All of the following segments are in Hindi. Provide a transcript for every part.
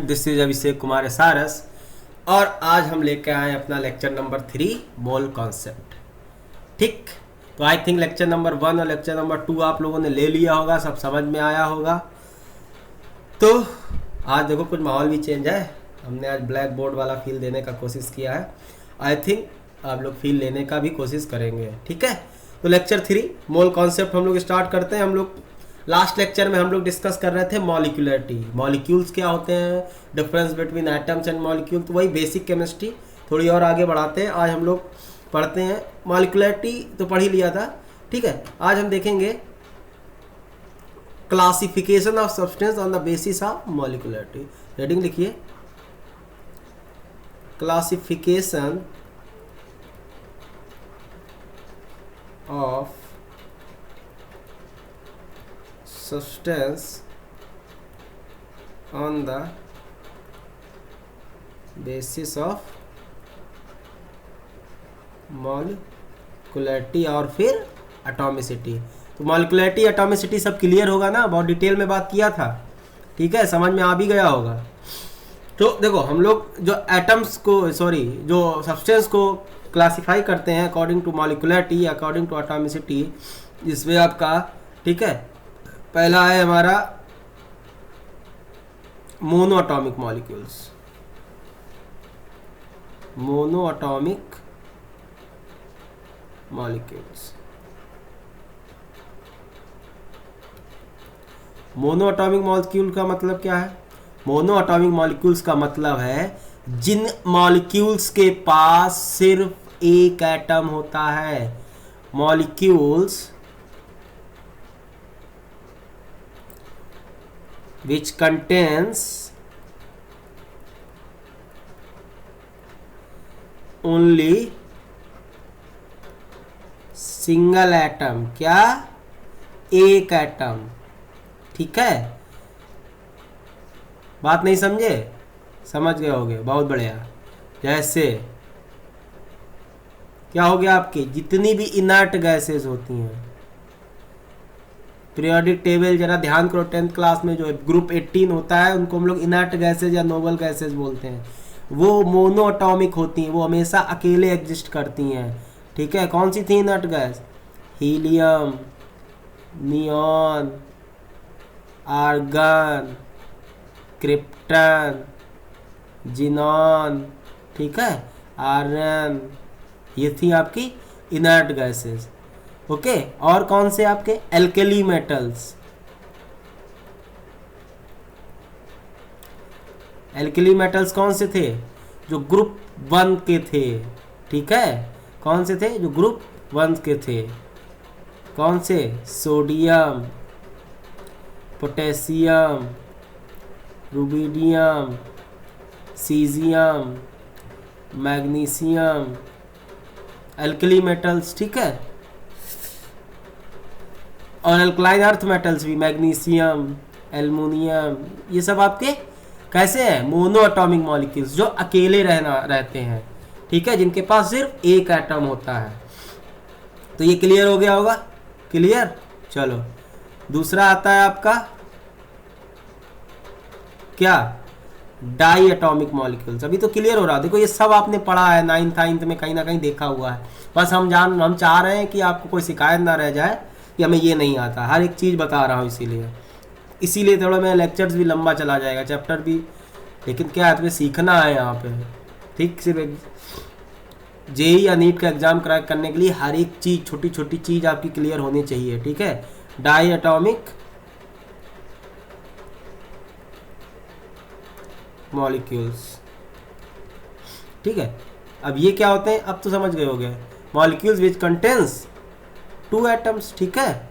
This is Abhishek Kumar SRS और आज हम लेके आए अपना लेक्चर नंबर 3 मोल कॉन्सेप्ट। ठीक, तो आई थिंक लेक्चर नंबर 1 और लेक्चर नंबर 2 आप लोगों ने ले लिया होगा, सब समझ में आया होगा। तो आज देखो कुछ माहौल भी चेंज है, हमने आज ब्लैक बोर्ड वाला फील देने का कोशिश किया है। आई थिंक आप लोग फील लेने का भी कोशिश करेंगे। ठीक है, तो लेक्चर 3 मोल कॉन्सेप्ट हम लोग स्टार्ट करते हैं। हम लोग लास्ट लेक्चर में हम लोग डिस्कस कर रहे थे मॉलिक्यूलरिटी, मॉलिक्यूल्स क्या होते हैं, difference between atoms and molecule. तो वही बेसिक केमिस्ट्री थोड़ी और आगे बढ़ाते हैं। आज हम लोग पढ़ते हैं मॉलिक्यूलरिटी, तो पढ़ ही लिया था। ठीक है, आज हम देखेंगे classification of substance on the basis of molecularity. Heading लिखिए, classification of substance on the basis of molecularity और फिर एटॉमिसिटी। तो मॉलिक्यूलरिटी एटॉमिसिटी सब क्लियर होगा ना, बहुत डिटेल में बात किया था। ठीक है, समझ में आ भी गया होगा। तो देखो हम लोग जो एटम्स को जो सब्सटेंस को क्लासिफाई करते हैं according to molecularity, according to atomicity, जिसमें आपका ठीक है पहला है हमारा monoatomic molecules. Monoatomic molecules, monoatomic molecule का मतलब क्या है? मोनो एटॉमिक मॉलिक्यूल्स का मतलब है जिन मॉलिक्यूल्स के पास सिर्फ एक एटम होता है। Molecules which contains only single atom। क्या? एक एटम। ठीक है, बात नहीं समझे? समझ गए होगे, बहुत बढ़िया। जैसे क्या हो गया, आपकी जितनी भी इनर्ट गैसेस होती हैं, पीरियोडिक टेबल जरा ध्यान करो, 10th क्लास में जो ग्रुप 18 होता है उनको हम लोग इनर्ट गैसेज या नोबल गैसेज बोलते हैं। वो मोनो एटॉमिक होती हैं, वो हमेशा अकेले एग्जिस्ट करती हैं। ठीक है, कौन सी थी inert gas? Helium, neon, argon, krypton, xenon, ठीक है, आर्यन, ये थी आपकी इनर्ट गैसेज। ओके, और कौन से आपके? Alkali metals. एल्केली मेटल्स कौन से थे? जो ग्रुप 1 के थे। ठीक है, कौन से थे? जो ग्रुप 1 के थे। कौन से? Sodium, potassium, rubidium, caesium, magnesium, alkali metals. ठीक है, और अल्कलाइन अर्थ मेटल्स भी, मैग्नीशियम, एल्युमिनियम, ये सब आपके कैसे हैं? मोनो एटॉमिक मॉलिक्यूल्स, जो अकेले रहते हैं। ठीक है, जिनके पास सिर्फ एक एटम होता है। तो ये क्लियर हो गया होगा? क्लियर। चलो, दूसरा आता है आपका क्या? Diatomic molecules. अभी तो क्लियर हो रहा है, देखो ये सब आपने पढ़ा है 9th में, कहीं ना कहीं देखा हुआ है। बस हम चाह रहे हैं कि आपको कोई शिकायत ना रह जाए कि हमें ये नहीं आता, हर एक चीज़ बता रहा हूँ। इसीलिए थोड़ा मेरा लेक्चर्स भी लंबा चला जाएगा, चैप्टर भी, लेकिन क्या है तुम्हें सीखना है यहाँ पे। ठीक, सिर्फ जेई या नीट का एग्जाम क्रैक करने के लिए हर एक चीज़, छोटी छोटी चीज़ आपकी क्लियर होनी चाहिए। ठीक है, डाई एटॉमिक मॉलिक्यूल्स। ठीक है, अब ये क्या होते हैं? अब तो समझ गए होंगे। Molecules which contains 2 atoms. ठीक है,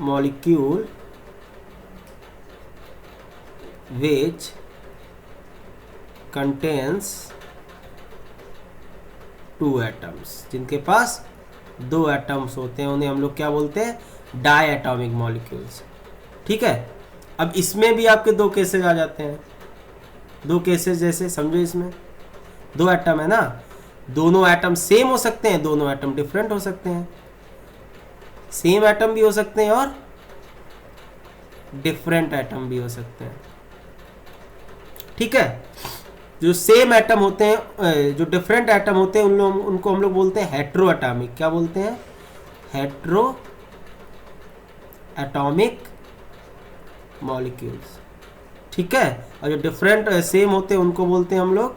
मॉलिक्यूल विच कंटेन्स 2 एटम्स, जिनके पास 2 एटम्स होते हैं, उन्हें हम लोग क्या बोलते हैं? Diatomic molecules. ठीक है, अब इसमें भी आपके 2 केसेस आ जाते हैं। 2 केसेस जैसे समझो, इसमें 2 एटम है ना, दोनों एटम सेम हो सकते हैं, दोनों एटम डिफरेंट हो सकते हैं। सेम एटम भी हो सकते हैं और डिफरेंट एटम भी हो सकते हैं। ठीक है, जो सेम एटम होते हैं, जो डिफरेंट एटम होते हैं उनको हम लोग बोलते हैं हेट्रो एटॉमिक। क्या बोलते हैं? Hetero atomic molecules. ठीक है, और जो डिफरेंट सेम होते हैं उनको बोलते हैं हम लोग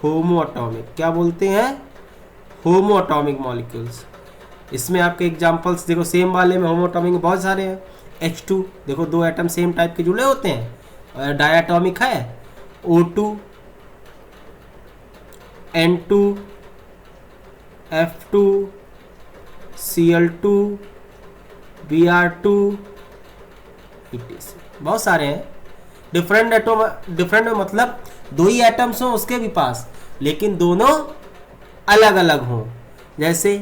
होमो एटॉमिक। क्या बोलते हैं? होमो एटॉमिक मॉलिक्यूल्स। इसमें आपके एग्जांपल्स देखो, सेम वाले में होमो एटॉमिक में बहुत सारे हैं। H2 देखो, दो एटम सेम टाइप के जुड़े होते हैं, और डायटॉमिक है। O2, N2, F2, Cl2, Br2, बहुत सारे हैं। डिफरेंट एटम, डिफरेंट में मतलब दो ही एटम्स हों उसके भी पास, लेकिन दोनों अलग अलग हों। जैसे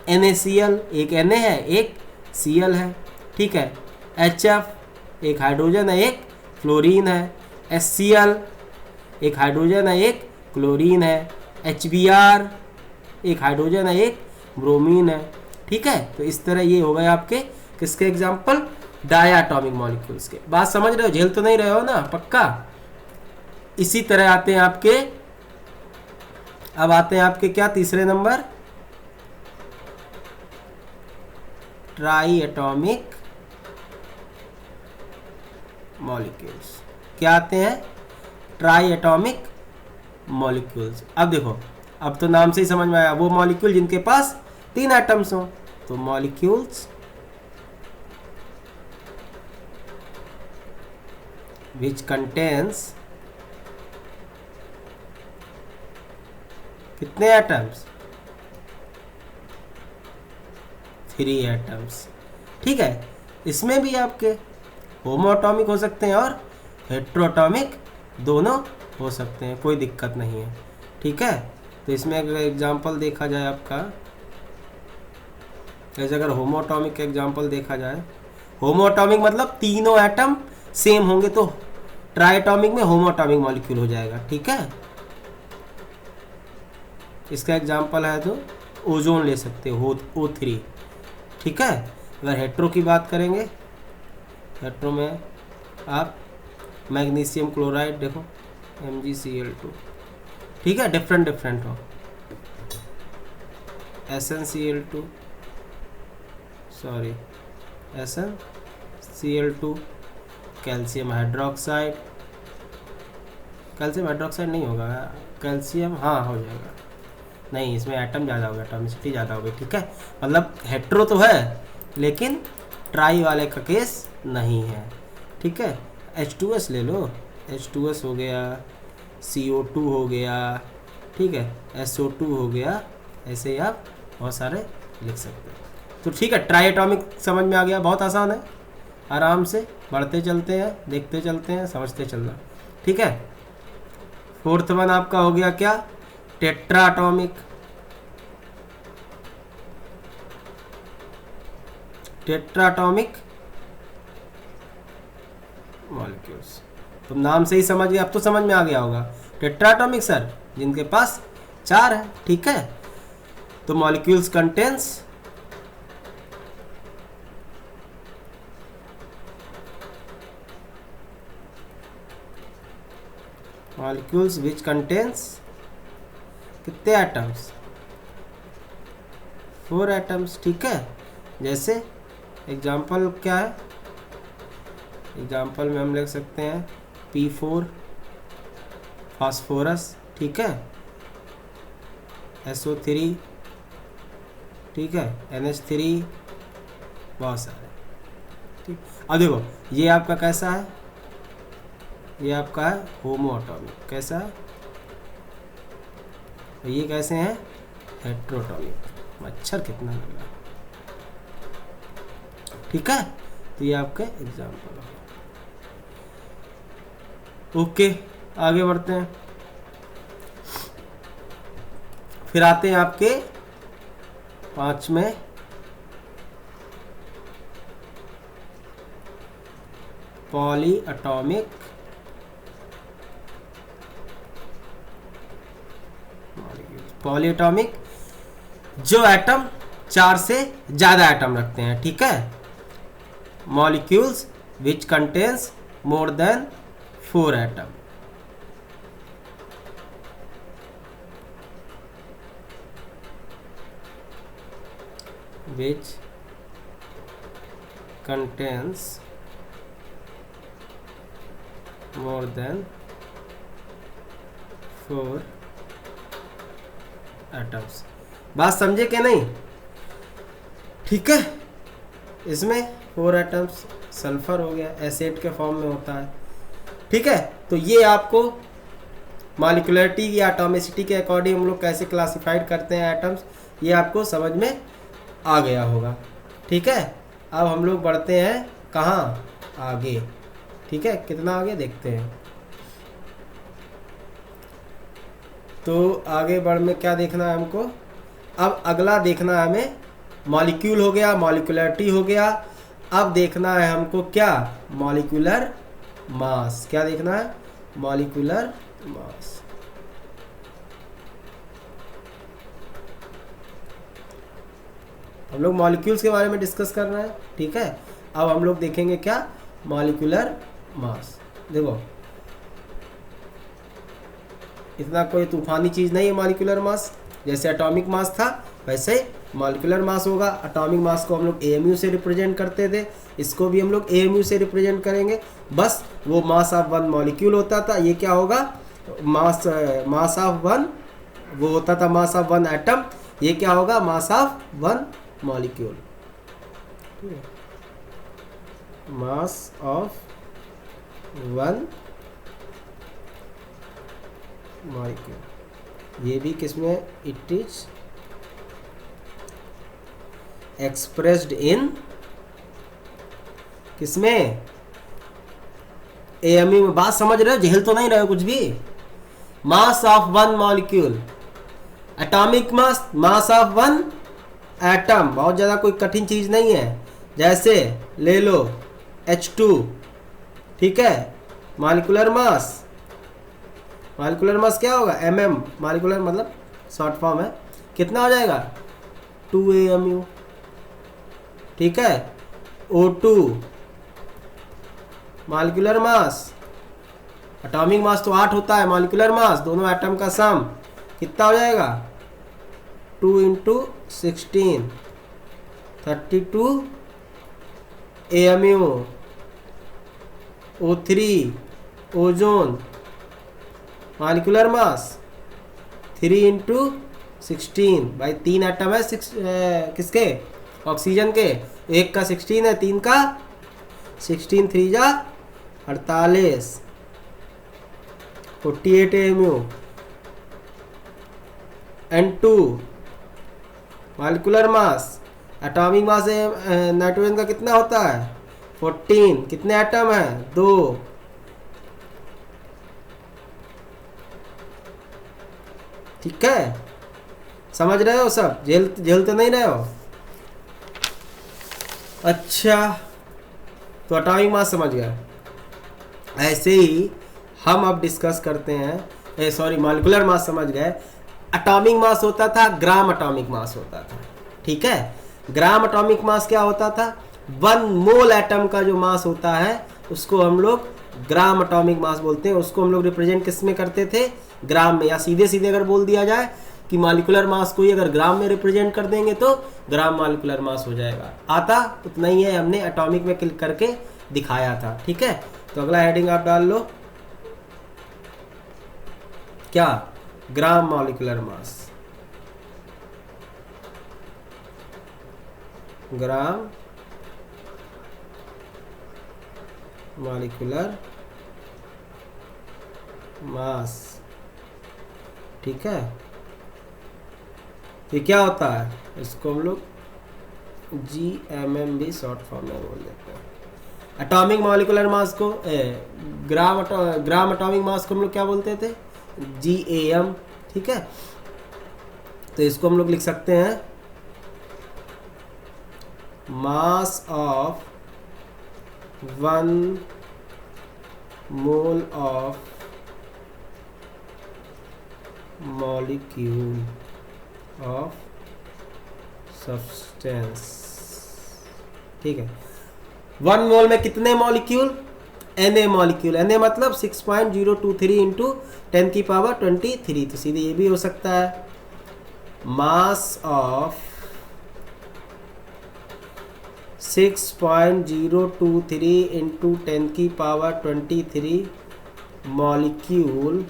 NaCl, एक Na है एक Cl है। ठीक है, HF एक हाइड्रोजन है एक फ्लोरीन है। HCl एक हाइड्रोजन है एक क्लोरीन है। HBr एक हाइड्रोजन है एक ब्रोमीन है। ठीक है, तो इस तरह ये हो गए आपके किसके एग्जाम्पल? डायटॉमिक मॉलिक्यूल्स के। बात समझ रहे हो? झेल तो नहीं रहे हो ना? पक्का। इसी तरह आते हैं आपके, अब आते हैं आपके क्या, तीसरे नंबर, ट्राई एटॉमिक मॉलिक्यूल्स। क्या आते हैं? Try atomic molecules. अब देखो, अब तो नाम से ही समझ में आया, वो मॉलिक्यूल जिनके पास 3 एटम्स हो। तो मॉलिक्यूल्स which contains कितने एटम्स? 3 एटम्स। ठीक है, इसमें भी आपके होमोएटॉमिक हो सकते हैं और हेट्रोएटॉमिक दोनों हो सकते हैं, कोई दिक्कत नहीं है। ठीक है, तो इसमें अगर एग्जांपल देखा जाए आपका, जैसे अगर होमोएटॉमिक का एग्जांपल देखा जाए, होमोएटॉमिक मतलब तीनों एटम सेम होंगे तो ट्राइएटॉमिक में होमोएटॉमिक मॉलिक्यूल हो जाएगा। ठीक है, इसका एग्जांपल है तो ओजोन ले सकते हो, O3। ठीक है, अगर हेट्रो की बात करेंगे, हेट्रो में आप मैग्नीशियम क्लोराइड देखो, MgCl2। ठीक है, डिफरेंट डिफरेंट हो। SnCl2, sorry SnCl2, calcium hydroxide, calcium hydroxide नहीं होगा, कैल्शियम, हाँ हो जाएगा, नहीं इसमें एटम ज़्यादा होगा, एटॉमिसिटी ज़्यादा होगी। ठीक है, मतलब हेट्रो तो है लेकिन ट्राई वाले का केस नहीं है। ठीक है, H2S ले लो, H2S हो गया, CO2 हो गया, ठीक है, SO2 हो गया, ऐसे ही आप बहुत सारे लिख सकते हैं। तो ठीक है, ट्राई एटॉमिक समझ में आ गया, बहुत आसान है, आराम से बढ़ते चलते हैं, देखते चलते हैं, समझते चलना। ठीक है, फोर्थ वन आपका हो गया क्या? Tetra atomic. Tetra atomic molecules, तो नाम से ही समझ गए, अब तो समझ में आ गया होगा। टेट्रा एटॉमिक सर, जिनके पास 4 है। ठीक है, तो molecules contains molecules which contains कितने एटम्स? 4 एटम्स। ठीक है, जैसे एग्जाम्पल क्या है? एग्जाम्पल में हम लिख सकते हैं P4 फास्फोरस। ठीक है, SO3, ठीक है, NH3, बहुत सारे। ठीक, अब देखो ये आपका कैसा है? ये आपका है होमोएटॉमिक। कैसा है? ये कैसे हैं? हेट्रोएटॉमिक। मच्छर कितना लग रहा है। ठीक है, तो ये आपके एग्जाम्पल हो। ओके, आगे बढ़ते हैं। फिर आते हैं आपके 5वें पॉलीएटॉमिक पॉलीएटॉमिक, जो एटम 4 से ज़्यादा एटम रखते हैं, ठीक है। Molecules which contains more than 4 atom. which contains more than 4 atoms। बात समझे कि नहीं? ठीक है, इसमें 4 एटम्स सल्फर हो गया, एसिड के फॉर्म में होता है, ठीक है। तो ये आपको मॉलिक्यूलरिटी या एटॉमिसिटी के अकॉर्डिंग हम लोग कैसे क्लासिफाइड करते हैं एटम्स, ये आपको समझ में आ गया होगा, ठीक है। अब हम लोग बढ़ते हैं कहाँ, आगे, ठीक है। कितना आगे देखते हैं, तो आगे बढ़ में क्या देखना है हमको, अब अगला देखना है हमें, मॉलिक्यूल हो गया, मॉलिक्यूलरिटी हो गया। अब देखना है हमको क्या, मॉलिक्यूलर मास। क्या देखना है, मॉलिक्यूलर मास। हम लोग मॉलिक्यूल्स के बारे में डिस्कस कर रहे हैं, ठीक है। अब हम लोग देखेंगे क्या, मॉलिक्यूलर मास। देखो इतना कोई तूफानी चीज़ नहीं है मॉलिक्यूलर मास। जैसे एटॉमिक मास था वैसे मॉलिक्यूलर मास होगा। एटॉमिक मास को हम लोग AMU से रिप्रेजेंट करते थे, इसको भी हम लोग AMU से रिप्रेजेंट करेंगे। बस वो मास ऑफ वन मॉलिक्यूल होता था, ये क्या होगा, मास ऑफ वन, वो होता था मास ऑफ वन एटम, ये क्या होगा, mass of one molecule, mass of one molecule. ये भी किसमें, इट इज एक्सप्रेस्ड इन, किसमें, AMU में। बात समझ रहे हो, झेल तो नहीं रहे हो कुछ भी। Mass of one molecule, atomic mass, mass of one atom, बहुत ज़्यादा कोई कठिन चीज़ नहीं है। जैसे ले लो H2, ठीक है, मॉलिक्यूलर मास, मॉलिक्यूलर मास क्या होगा, mm, मॉलिक्यूलर मतलब शॉर्ट फॉर्म है, कितना हो जाएगा, 2 AMU, ठीक है। O2 molecular mass, atomic mass तो 8 होता है, मॉलिक्यूलर मास दोनों एटम का सम कितना हो जाएगा, 2 × 16, 32 AMU। O3 ozone, molecular mass 3 × 16, भाई 3 एटम है, 6 किसके, ऑक्सीजन के, एक का 16 है, 3 का 16, 3 जा 48, 48 AMU। N2 molecular mass, atomic mass nitrogen का कितना होता है, 14, कितने एटम है, 2, ठीक है। समझ रहे हो सब, झेल तो नहीं रहे हो। अच्छा, तो एटॉमिक मास समझ गए। ऐसे ही हम अब डिस्कस करते हैं, सॉरी मॉलिक्यूलर मास समझ गए। एटॉमिक मास होता था, ग्राम एटॉमिक मास होता था, ठीक है। ग्राम एटॉमिक मास क्या होता था, 1 मोल एटम का जो मास होता है उसको हम लोग ग्राम एटॉमिक मास बोलते हैं। उसको हम लोग रिप्रेजेंट किस में करते थे, ग्राम में। या सीधे सीधे अगर बोल दिया जाए कि मॉलिक्यूलर मास को ही अगर ग्राम में रिप्रेजेंट कर देंगे तो ग्राम मॉलिक्यूलर मास हो जाएगा। आता उतना ही है, हमने एटॉमिक में क्लिक करके दिखाया था, ठीक है। तो अगला हेडिंग आप डाल लो, क्या, gram molecular mass, gram molecular mass, ठीक है। ये क्या होता है, इसको हम लोग GMM भी शॉर्ट फॉर्म में बोल देते हैं। एटॉमिक मॉलिक्यूलर मास को ग्राम एटॉमिक मास को हम लोग क्या बोलते थे, GAM, ठीक है। तो इसको हम लोग लिख सकते हैं, mass of 1 mole of molecule of substance, ठीक है। 1 मोल में कितने मॉलिक्यूल? Na molecule. Na मतलब 6.023 इंटू 10 की पावर 23, तो सीधे ये भी हो सकता है मास ऑफ 6.023 इंटू 10 की पावर 23 मॉलिक्यूल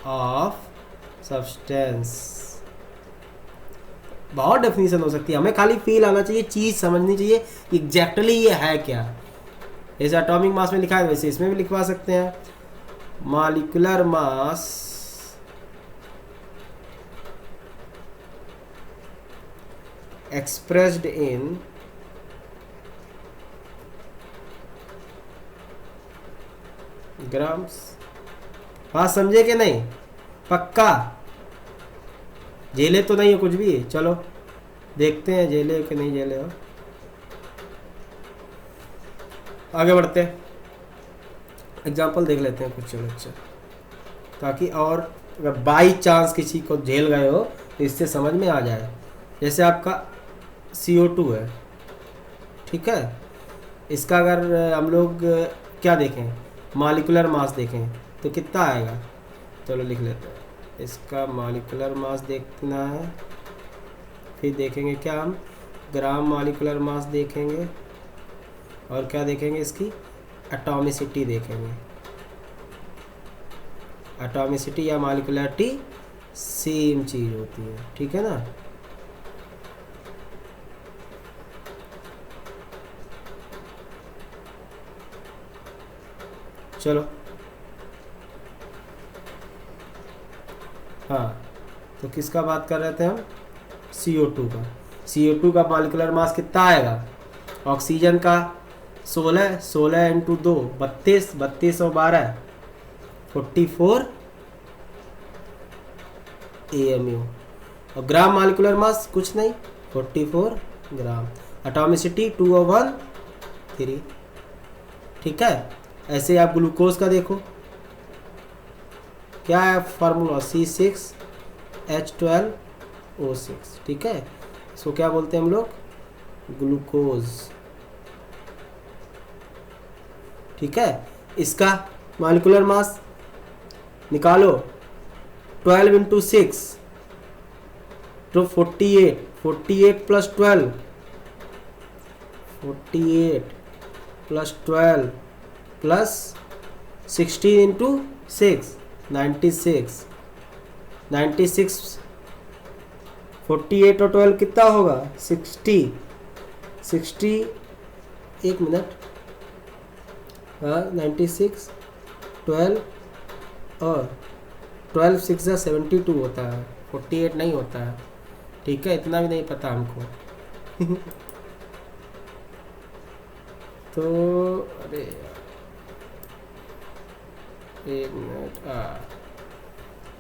ऑफ सब्सटेंस। बहुत डेफिनेशन हो सकती है, हमें खाली फील आना चाहिए, चीज समझनी चाहिए एग्जैक्टली ये है क्या। जैसे एटॉमिक मास में लिखा है वैसे इसमें भी लिखवा सकते हैं। Molecular mass expressed in grams. बात समझे कि नहीं? पक्का झेले तो नहीं है कुछ भी? चलो देखते हैं झेले कि नहीं झेले हो। आगे बढ़ते हैं, एग्जाम्पल देख लेते हैं कुछ। चलो अच्छा, ताकि और अगर बाई चांस किसी को झेल गए हो तो इससे समझ में आ जाए। जैसे आपका CO2 है, ठीक है, इसका अगर हम लोग क्या देखें, मॉलिक्यूलर मास देखें तो कितना आएगा। चलो लिख लेते हैं, इसका मॉलिक्यूलर मास देखना है, फिर देखेंगे क्या हम ग्राम मॉलिक्यूलर मास देखेंगे, और क्या देखेंगे इसकी एटॉमिसिटी देखेंगे। एटॉमिसिटी या मॉलिक्यूलरिटी सेम चीज होती है, ठीक है ना। चलो हाँ, तो किसका बात कर रहे थे हम? CO2 का। CO2 का मॉलिक्यूलर मास कितना आएगा? ऑक्सीजन का 16 इंटू 2 32 और 12 44 AMU। और ग्राम मॉलिक्यूलर मास कुछ नहीं, 44 ग्राम। एटॉमिसिटी 2 और 1 3, ठीक है। ऐसे आप ग्लूकोज का देखो, क्या है फार्मूला? C6H12O6, ठीक है। इसको क्या बोलते हैं हम लोग? ग्लूकोज, ठीक है। इसका मॉलिक्यूलर मास निकालो, 12 इंटू 6 तो 48 प्लस 12 48 प्लस 12 प्लस 16 इंटू 6 96 48 और 12 कितना होगा? 60 एक मिनट, हाँ 96 12 और 12 6 72 होता है, 48 नहीं होता है, ठीक है। इतना भी नहीं पता हमको तो अरे एक मिनट,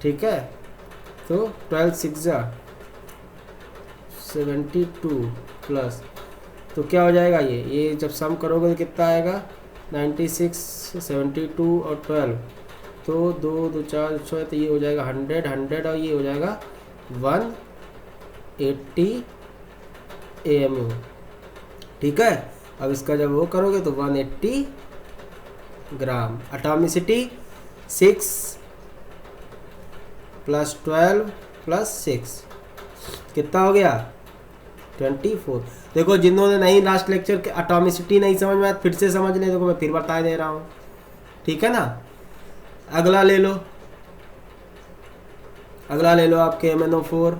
ठीक है। तो 12 6 72 प्लस, तो क्या हो जाएगा ये जब सम करोगे तो कितना आएगा? 96 72 और 12, तो 2 2 4 6, तो ये हो जाएगा 100 और ये हो जाएगा 180 AMU, ठीक है। अब इसका जब वो करोगे तो 180 ग्राम। एटॉमिसिटी 6 प्लस 12 प्लस 6 कितना हो गया? 24। देखो जिन्होंने नहीं लास्ट लेक्चर के एटॉमिसिटी नहीं समझ में आया फिर से समझ लें, देखो मैं फिर बता दे रहा हूँ, ठीक है ना। अगला ले लो, आपके MnO4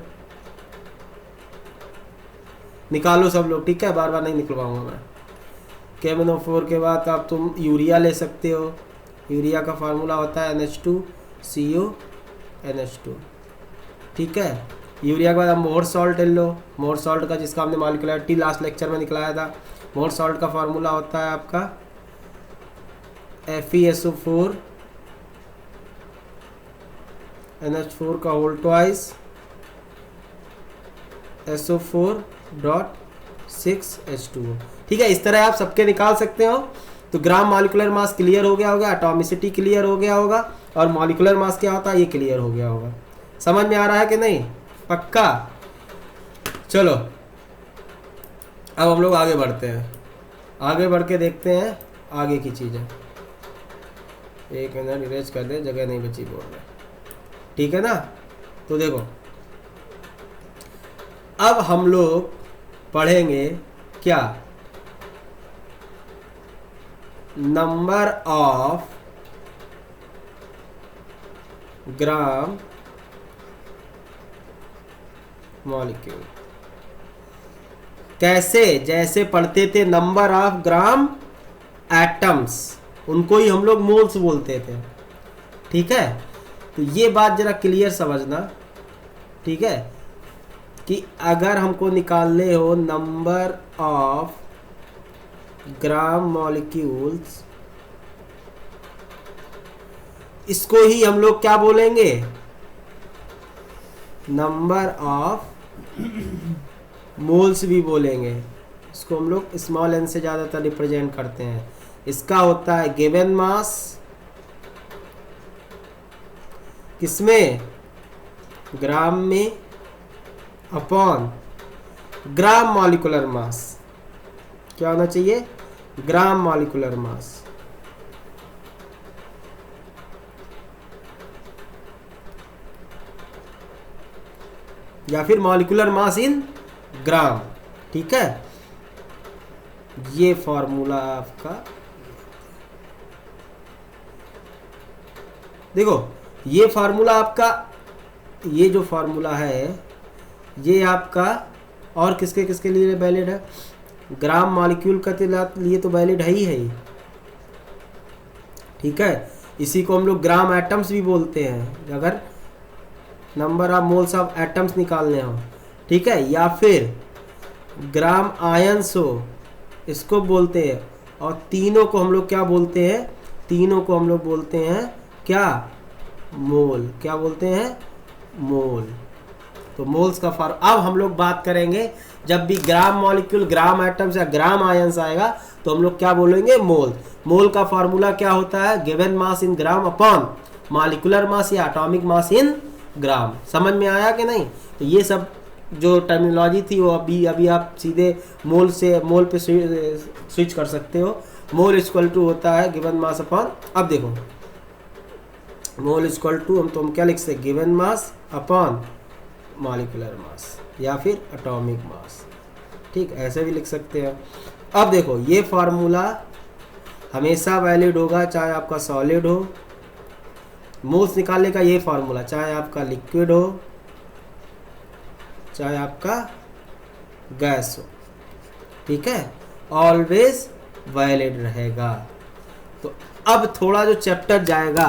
निकालो सब लोग, ठीक है, बार बार नहीं निकलवाऊंगा मैं। MnO4 के बाद आप तुम यूरिया ले सकते हो। यूरिया का फार्मूला होता है NH2CO NH2, ठीक है। यूरिया के बाद आप मोर सॉल्ट ले लो। मोर सॉल्ट का जिसका हमने मॉलिक्यूलरिटी लास्ट लेक्चर में निकलाया था, मोर सॉल्ट का फार्मूला होता है आपका FeSO4 NH4 का होल ट्वाइस SO4.6H2O, ठीक है। इस तरह आप सबके निकाल सकते हो। तो ग्राम मॉलिक्यूलर मास क्लियर हो गया होगा, एटॉमिसिटी क्लियर हो गया होगा, और मॉलिक्यूलर मास क्या होता है ये क्लियर हो गया होगा। समझ में आ रहा है कि नहीं? पक्का? चलो अब हम लोग आगे बढ़ते हैं, आगे बढ़ के देखते हैं आगे की चीज़ें। एक मिनट इरेज कर दे, जगह नहीं बची बोर्ड में, ठीक है ना। तो देखो अब हम लोग पढ़ेंगे क्या, नंबर ऑफ ग्राम मॉलिक्यूल। कैसे, जैसे पढ़ते थे नंबर ऑफ ग्राम एटम्स, उनको ही हम लोग मोल्स बोलते थे, ठीक है। तो ये बात जरा क्लियर समझना, ठीक है, कि अगर हमको निकालने हो नंबर ऑफ ग्राम मॉलिक्यूल्स, इसको ही हम लोग क्या बोलेंगे, नंबर ऑफ मोल्स भी बोलेंगे। इसको हम लोग स्मॉल एन से ज़्यादातर रिप्रेजेंट करते हैं। इसका होता है गिवन मास, किसमें, ग्राम में, अपॉन ग्राम मॉलिक्यूलर मास। क्या होना चाहिए, ग्राम मॉलिक्यूलर मास। या फिर मॉलिक्यूलर मास इन ग्राम, ठीक है। ये फॉर्मूला आपका देखो, ये फार्मूला आपका, ये जो फार्मूला है ये आपका और किसके किसके लिए वैलिड है, ग्राम मॉलिक्यूल का लिए तो वैलिड है ही, ठीक है। इसी को हम लोग ग्राम एटम्स भी बोलते हैं, अगर number of moles of atoms निकालने हो, ठीक है। या फिर ग्राम आयंस हो, इसको बोलते हैं। और तीनों को हम लोग क्या बोलते हैं, तीनों को हम लोग बोलते हैं क्या, मोल। क्या बोलते हैं, मोल। तो मोल्स का अब हम लोग बात करेंगे, जब भी ग्राम मॉलिक्यूल, ग्राम एटम्स या ग्राम आयंस आएगा तो हम लोग क्या बोलेंगे, मोल। मोल का फार्मूला क्या होता है, given mass in gram upon molecular मास या एटॉमिक मास इन ग्राम। समझ में आया कि नहीं। तो ये सब जो टर्मिनोलॉजी थी वो अभी आप सीधे मोल से मोल पे स्विच कर सकते हो। मोल इक्वल टू होता है गिवन मास अपॉन, अब देखो मोल इक्वल टू हम क्या लिख सकते हैं, गिवन मास अपॉन मॉलिक्यूलर मास या फिर एटॉमिक मास, ठीक, ऐसे भी लिख सकते हैं। अब देखो ये फार्मूला हमेशा वैलिड होगा, चाहे आपका सॉलिड हो। मोल्स निकालने का ये फार्मूला, चाहे आपका लिक्विड हो चाहे आपका गैस हो, ठीक है, ऑलवेज वैलिड रहेगा। तो अब थोड़ा जो चैप्टर जाएगा,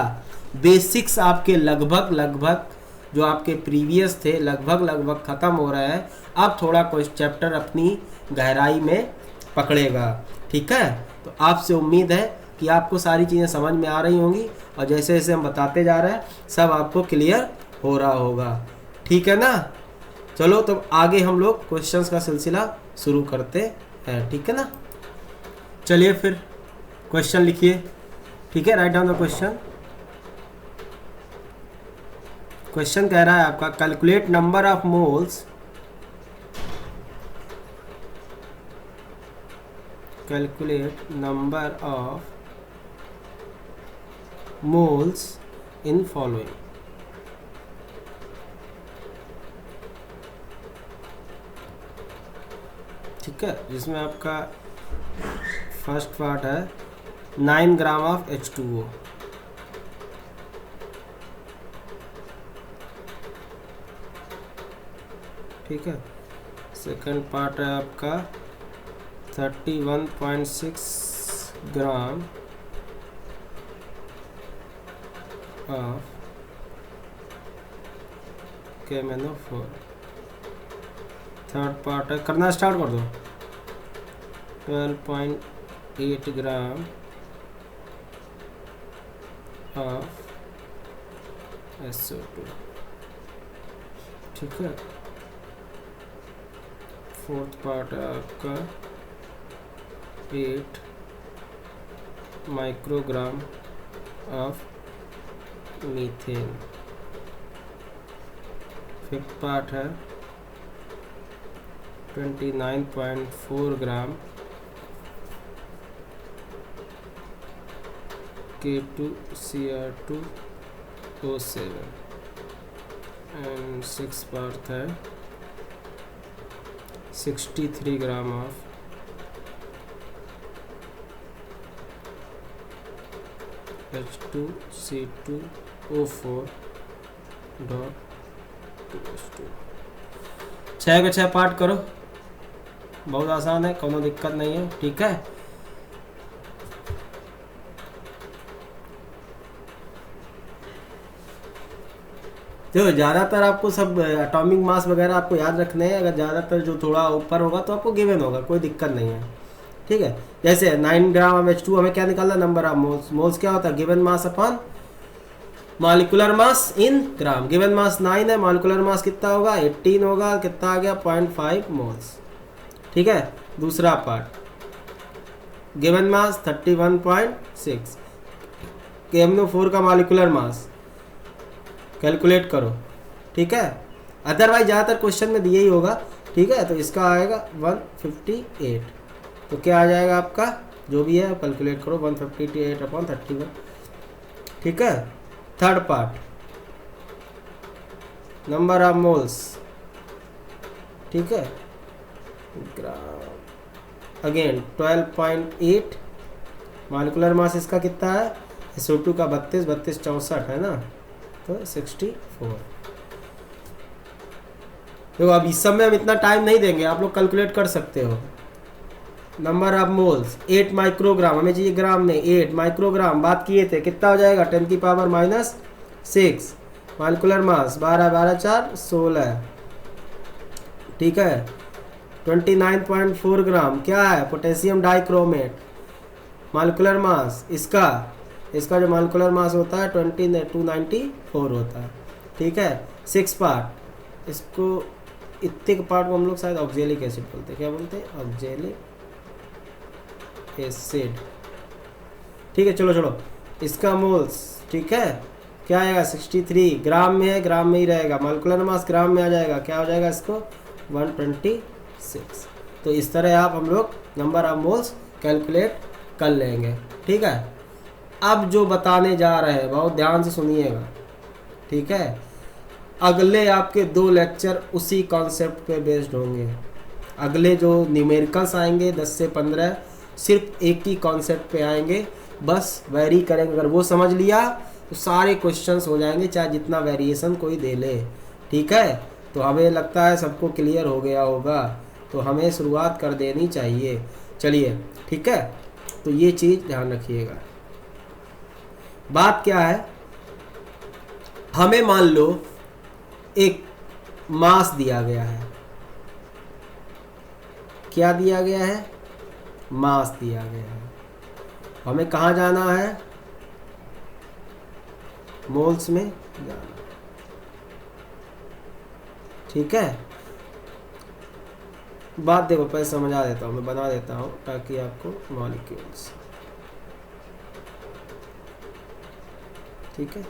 बेसिक्स आपके लगभग जो आपके प्रीवियस थे लगभग खत्म हो रहा है। अब थोड़ा कोई चैप्टर अपनी गहराई में पकड़ेगा, ठीक है। तो आपसे उम्मीद है कि आपको सारी चीज़ें समझ में आ रही होंगी, और जैसे जैसे हम बताते जा रहे हैं सब आपको क्लियर हो रहा होगा, ठीक है ना। चलो तो आगे हम लोग क्वेश्चंस का सिलसिला शुरू करते हैं, ठीक है ना। चलिए फिर क्वेश्चन लिखिए, ठीक है, write down the question. Question कह रहा है आपका, calculate number of moles, calculate number of moles in following. ठीक है, जिसमें आपका फर्स्ट पार्ट है 9 ग्राम ऑफ H2O, ठीक है। सेकंड पार्ट है आपका 31.6 gram of KMnO4। Third part है, करना स्टार्ट कर दो, 12.8 ग्राम ऑफ SO2, ठीक है। फोर्थ पार्ट है आपका 8 microgram of methane. Fifth part है 29.4 ग्राम K2Cr2O7 एंड 6 पार्ट है 63 ग्राम ऑफ H2C2O4.2H2। 6 के 6 पार्ट करो, बहुत आसान है, कोनो दिक्कत नहीं है। ठीक है, तो ज़्यादातर आपको सब एटॉमिक मास वगैरह आपको याद रखने हैं। अगर ज़्यादातर जो थोड़ा ऊपर होगा तो आपको गिवन होगा, कोई दिक्कत नहीं है। ठीक है, जैसे 9 ग्राम ऑफ H2 हमें क्या निकालना, नंबर ऑफ मोल्स। मोल्स क्या होता है, given mass upon molecular mass in gram. Given mass 9 है, मॉलिक्यूलर मास कितना होगा 18 होगा, कितना आ गया 0.5 मोल्स। ठीक है, दूसरा पार्ट गिवन मास 31.6, KMnO4 का मॉलिक्यूलर मास कैलकुलेट करो। ठीक है, अदरवाइज ज़्यादातर क्वेश्चन में दिया ही होगा। ठीक है, तो इसका आएगा 158, तो क्या आ जाएगा आपका जो भी है कैलकुलेट करो, 158/31। ठीक है, third part number of moles. ठीक है, अगेन 12.8, मॉलिक्यूलर मास इसका कितना है, SO2 का 32 64 है ना, तो 64। तो अब इस समय हम इतना टाइम नहीं देंगे, आप लोग कैलकुलेट कर सकते हो। नंबर ऑफ मोल्स 8 माइक्रोग्राम, हमें चाहिए ग्राम में, 8 माइक्रोग्राम बात किए थे, कितना हो जाएगा 10⁻⁻6। Molecular mass 12 12 4 16। ठीक है, 29.4 ग्राम क्या है, पोटेशियम डाइक्रोमेट। मॉलिक्यूलर मास इसका जो मॉलिक्यूलर मास होता है 294 होता है। ठीक है, 6 पार्ट, इसको इतने के पार्ट को हम लोग शायद ऑक्जेलिक एसिड बोलते हैं, क्या बोलते हैं, ऑक्जेलिक एसिड। ठीक है, चलो इसका मोल्स, ठीक है, क्या आएगा 63 ग्राम में है, ग्राम में ही रहेगा। मॉलिक्यूलर मास ग्राम में आ जाएगा, क्या हो जाएगा इसको 126। तो इस तरह आप हम लोग नंबर ऑफ मोल्स कैलकुलेट कर लेंगे। ठीक है, अब जो बताने जा रहे हैं बहुत ध्यान से सुनिएगा। ठीक है, अगले आपके 2 लेक्चर उसी कॉन्सेप्ट पे बेस्ड होंगे। अगले जो न्यूमेरिकल्स आएंगे 10 से 15 सिर्फ एक ही कॉन्सेप्ट पे आएंगे, बस वेरी करेंगे। अगर वो समझ लिया तो सारे क्वेश्चंस हो जाएंगे, चाहे जितना वेरिएशन कोई दे ले। ठीक है, तो हमें लगता है सबको क्लियर हो गया होगा, तो हमें शुरुआत कर देनी चाहिए। चलिए, ठीक है, तो ये चीज़ ध्यान रखिएगा। बात क्या है, हमें मान लो एक मास दिया गया है, क्या दिया गया है, मास दिया गया है। हमें कहाँ जाना है, मोल्स में जाना। ठीक है, बात देखो, पहले समझा देता हूँ, मैं बना देता हूँ ताकि आपको मॉलिक्यूल्स। ठीक है,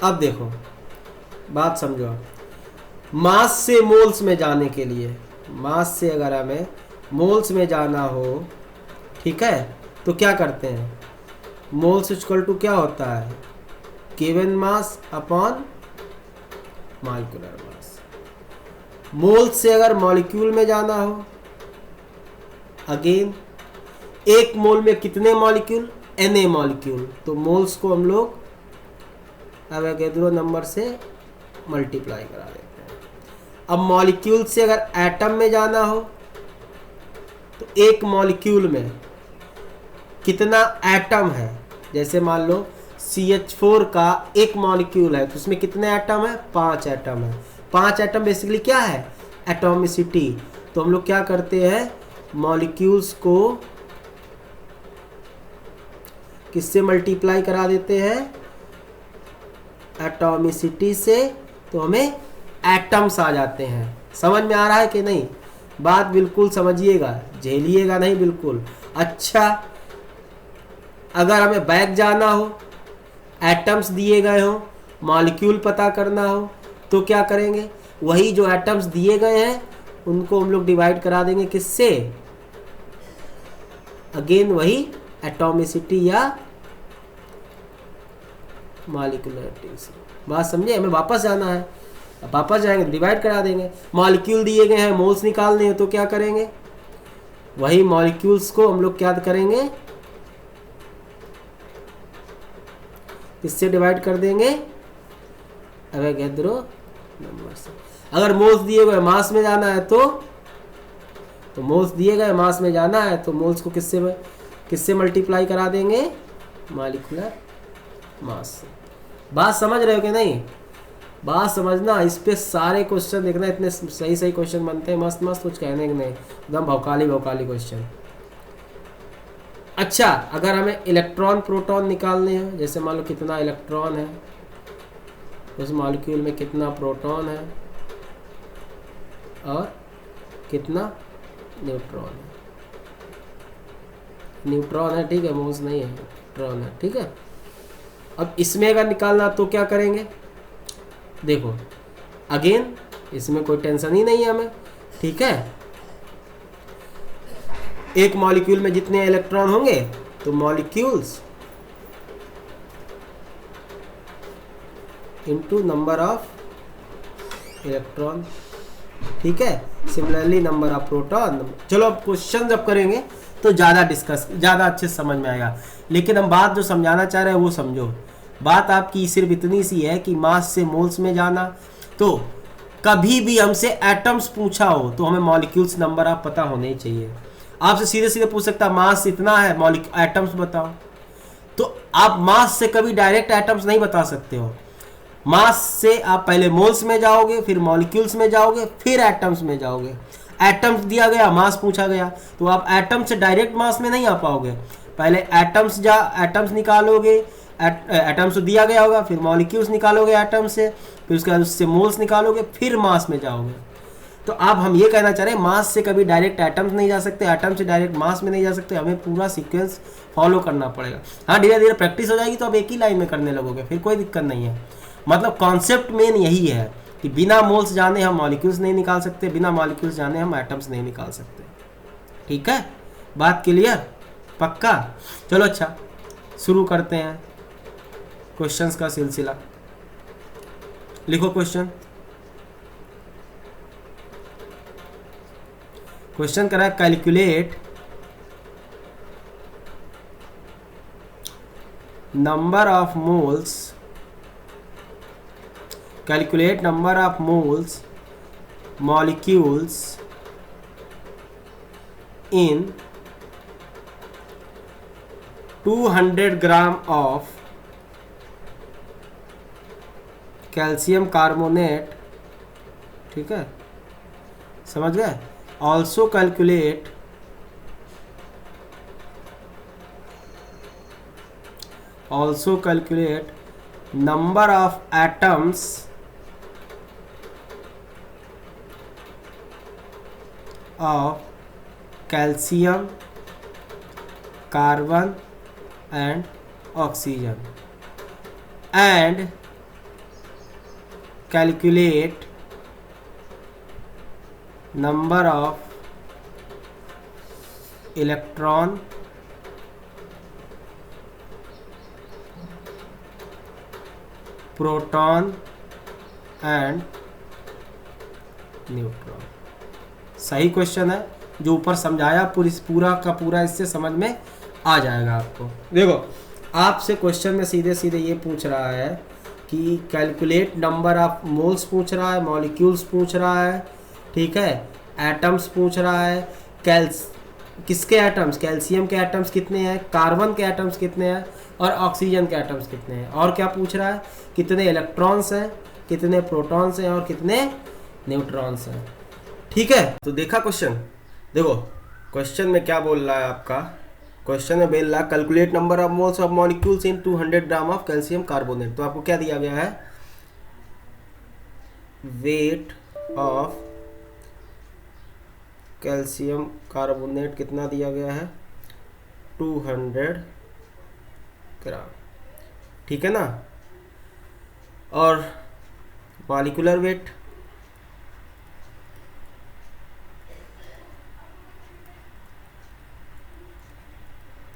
अब देखो बात समझो, मास से मोल्स में जाने के लिए, मास से अगर हमें मोल्स में जाना हो, ठीक है, तो क्या करते हैं, मोल्स इक्वल टू क्या होता है, गिवन मास अपॉन मॉलिक्यूलर मास। मोल्स से अगर मॉलिक्यूल में जाना हो, अगेन एक मोल में कितने मॉलिक्यूल, Na मॉलिक्यूल, तो मोल्स को हम लोग एवोगैड्रो नंबर से मल्टीप्लाई करा देते हैं। अब मॉलिक्यूल से अगर एटम में जाना हो, तो एक मॉलिक्यूल में कितना एटम है, जैसे मान लो CH4 का एक मॉलिक्यूल है, तो उसमें कितने एटम है, 5 एटम है। 5 एटम बेसिकली क्या है, एटॉमिसिटी। तो हम लोग क्या करते हैं, मॉलिक्यूल्स को किससे मल्टीप्लाई करा देते हैं, एटॉमिसिटी से, तो हमें एटम्स आ जाते हैं। समझ में आ रहा है कि नहीं, बात बिल्कुल समझिएगा, झेलिएगा नहीं बिल्कुल। अच्छा, अगर हमें बैक जाना हो एटम्स दिए गए हो, मॉलिक्यूल पता करना हो, तो क्या करेंगे, वही जो एटम्स दिए गए हैं उनको हम लोग डिवाइड करा देंगे किससे, अगेन वही एटॉमिसिटी या मॉलिक्यूलरिटी से। बात समझे, हमें वापस जाना है, अब वापस जाएंगे तो डिवाइड करा देंगे। मॉलिक्यूल दिए गए हैं, मोल्स निकालने हैं, तो क्या करेंगे, वही मॉलिक्यूल्स को हम लोग क्या करेंगे, किससे डिवाइड कर देंगे, एवोगैड्रो नंबर से। अगर मोल्स दिए गए मास में जाना है तो मोल्स दिए गए मास में जाना है तो मोल्स को किससे मल्टीप्लाई करा देंगे, मॉलिक्यूलर मास से। बात समझ रहे हो कि नहीं, बात समझना, इस पे सारे क्वेश्चन देखना, इतने सही सही क्वेश्चन बनते हैं, मस्त मस्त, कुछ कहने के नहीं, एकदम भौकाली भौकाली क्वेश्चन। अच्छा, अगर हमें इलेक्ट्रॉन प्रोटॉन निकालने हैं, जैसे मान लो कितना इलेक्ट्रॉन है उस मॉलिक्यूल में, कितना प्रोटॉन है और कितना न्यूट्रॉन है, न्यूट्रॉन है, ठीक है, मोल्स नहीं है, न्यूट्रॉन है, ठीक है। अब इसमें अगर निकालना तो क्या करेंगे, देखो अगेन इसमें कोई टेंशन ही नहीं है हमें, ठीक है। एक मॉलिक्यूल में जितने इलेक्ट्रॉन होंगे तो molecules into number of electron, ठीक है। Similarly number of proton. चलो अब क्वेश्चन जब करेंगे तो ज़्यादा अच्छे से समझ में आएगा, लेकिन हम बात जो समझाना चाह रहे हैं वो समझो। बात आपकी सिर्फ इतनी सी है कि मास से मोल्स में जाना, तो कभी भी हमसे एटम्स पूछा हो तो हमें मॉलिक्यूल्स नंबर ऑफ पता होने ही चाहिए। आपसे सीधे सीधे पूछ सकता मास इतना है, एटम्स बताओ, तो आप मास से कभी डायरेक्ट एटम्स नहीं बता सकते हो। मास से आप पहले मोल्स में जाओगे, फिर मॉलिक्यूल्स में जाओगे, फिर एटम्स में जाओगे। एटम्स दिया गया, मास पूछा गया, तो आप एटम से डायरेक्ट मास में नहीं आ पाओगे, पहले एटम्स निकालोगे, एटम्स तो दिया गया होगा, फिर मॉलिक्यूल्स निकालोगे एटम से, फिर उसके बाद उससे मोल्स निकालोगे, फिर मास में जाओगे। तो अब हम ये कहना चाह रहे हैं मास से कभी डायरेक्ट एटम्स नहीं जा सकते, एटम से डायरेक्ट मास में नहीं जा सकते, हमें पूरा सीक्वेंस फॉलो करना पड़ेगा। हाँ, धीरे धीरे प्रैक्टिस हो जाएगी तो अब एक ही लाइन में करने लगोगे, फिर कोई दिक्कत नहीं है। मतलब कॉन्सेप्ट मेन यही है कि बिना मोल्स जाने हम मॉलिक्यूल्स नहीं निकाल सकते, बिना मॉलिक्यूल्स जाने हम एटम्स नहीं निकाल सकते, ठीक है। बात क्लियर, पक्का। चलो अच्छा, शुरू करते हैं क्वेश्चंस का सिलसिला। लिखो क्वेश्चन। क्वेश्चन करा है, calculate number of moles, calculate number of moles molecules in 200 gram of calcium carbonate, ठीक है, समझ गए। Also calculate number of atoms of calcium, carbon and oxygen, and calculate number of electron, proton and neutron. सही क्वेश्चन है, जो ऊपर समझाया पूरा का पूरा इससे समझ में आ जाएगा आपको। देखो आपसे क्वेश्चन में सीधे सीधे ये पूछ रहा है कि कैलकुलेट नंबर ऑफ मोल्स पूछ रहा है, मॉलिक्यूल्स पूछ रहा है, ठीक है, एटम्स पूछ रहा है। किसके एटम्स, कैल्शियम के एटम्स कितने हैं, कार्बन के एटम्स कितने हैं और ऑक्सीजन के एटम्स कितने हैं, और क्या पूछ रहा है, कितने इलेक्ट्रॉन्स हैं, कितने प्रोटॉन्स हैं और कितने न्यूट्रॉन्स हैं, ठीक है। तो देखा क्वेश्चन, देखो क्वेश्चन में क्या बोल रहा है आपका, क्वेश्चन में बोल रहा है calculate number of moles of molecules in 200 gram of calcium carbonate. तो आपको क्या दिया गया है, वेट ऑफ कैल्शियम कार्बोनेट कितना दिया गया है, 200 ग्राम, ठीक है ना। और मॉलिक्यूलर वेट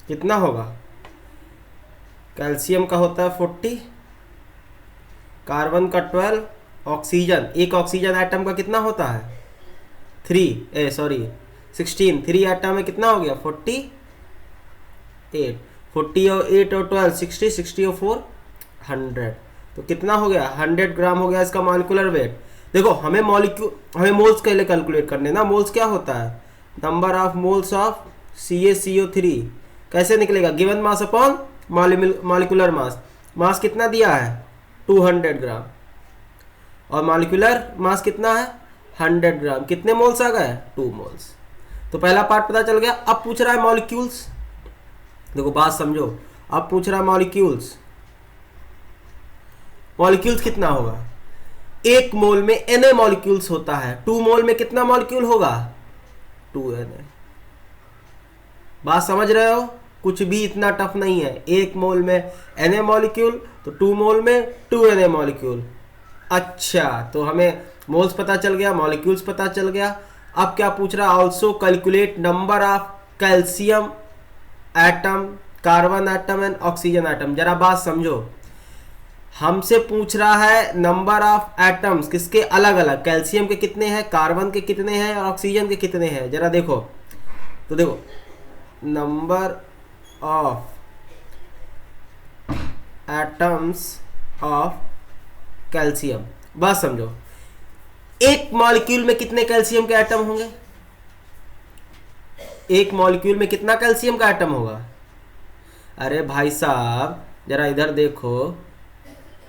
कितना होगा? कैल्शियम का होता है 40, कार्बन का 12, ऑक्सीजन, एक ऑक्सीजन एटम का कितना होता है 16, 3 एटम में कितना हो गया 48, 40 और 8 और 12 60, 60 और 4 100, तो कितना हो गया 100 ग्राम हो गया इसका मॉलिक्यूलर वेट। देखो हमें मोल्स के लिए कैलकुलेट करने ना, मोल्स क्या होता है number of moles of CaCO3, कैसे निकलेगा given mass upon molecular mass, mass कितना दिया है 200 ग्राम और मॉलिक्यूलर मास कितना है 100 ग्राम, कितने मोल्स आ गए 2 मोल्स। तो पहला पार्ट पता चल गया। अब पूछ रहा है मॉलिक्यूल्स, देखो बात समझो, अब पूछ रहा है मॉलिक्यूल्स, मॉलिक्यूल्स कितना होगा, एक मोल में Na मॉलिक्यूल्स होता है, 2 मोल में कितना मॉलिक्यूल होगा 2Na। बात समझ रहे हो, कुछ भी इतना टफ नहीं है, एक मोल में Na मॉलिक्यूल तो 2 मोल में 2Na मॉलिक्यूल। अच्छा तो हमें मोल्स पता चल गया, मॉलिक्यूल्स पता चल गया। अब क्या पूछ रहा है, also calculate number of calcium atom, carbon atom and oxygen atom. जरा बात समझो, हमसे पूछ रहा है नंबर ऑफ एटम्स किसके अलग अलग, कैल्शियम के कितने हैं, कार्बन के कितने हैं और ऑक्सीजन के कितने हैं, जरा देखो। तो देखो number of atoms of calcium, बात समझो, एक मॉलिक्यूल में कितने कैल्शियम के एटम होंगे, एक मॉलिक्यूल में कितना कैल्शियम का एटम होगा। अरे भाई साहब जरा इधर देखो,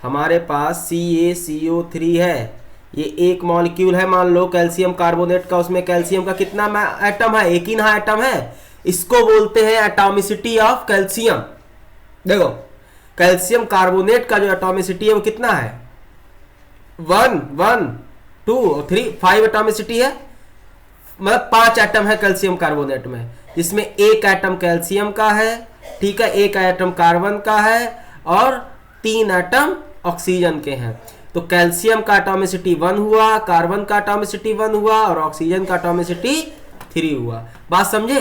हमारे पास CaCO3 है, ये एक मॉलिक्यूल है मान लो कैल्शियम कार्बोनेट का, उसमें कैल्शियम का कितना एटम है, एक ही ना एटम है, इसको बोलते हैं एटॉमिसिटी ऑफ कैल्शियम। देखो कैल्शियम कार्बोनेट का जो एटॉमिसिटी है वो कितना है 1 1 2 3 5 एटॉमिसिटी है, मतलब 5 एटम है कैल्शियम कार्बोनेट में, जिसमें एक एटम कैल्शियम का है, ठीक है, एक एटम कार्बन का है और 3 एटम ऑक्सीजन के हैं। तो कैल्शियम का एटॉमिसिटी 1 हुआ, कार्बन का एटॉमिसिटी 1 हुआ और ऑक्सीजन का एटॉमिसिटी 3 हुआ। बात समझे?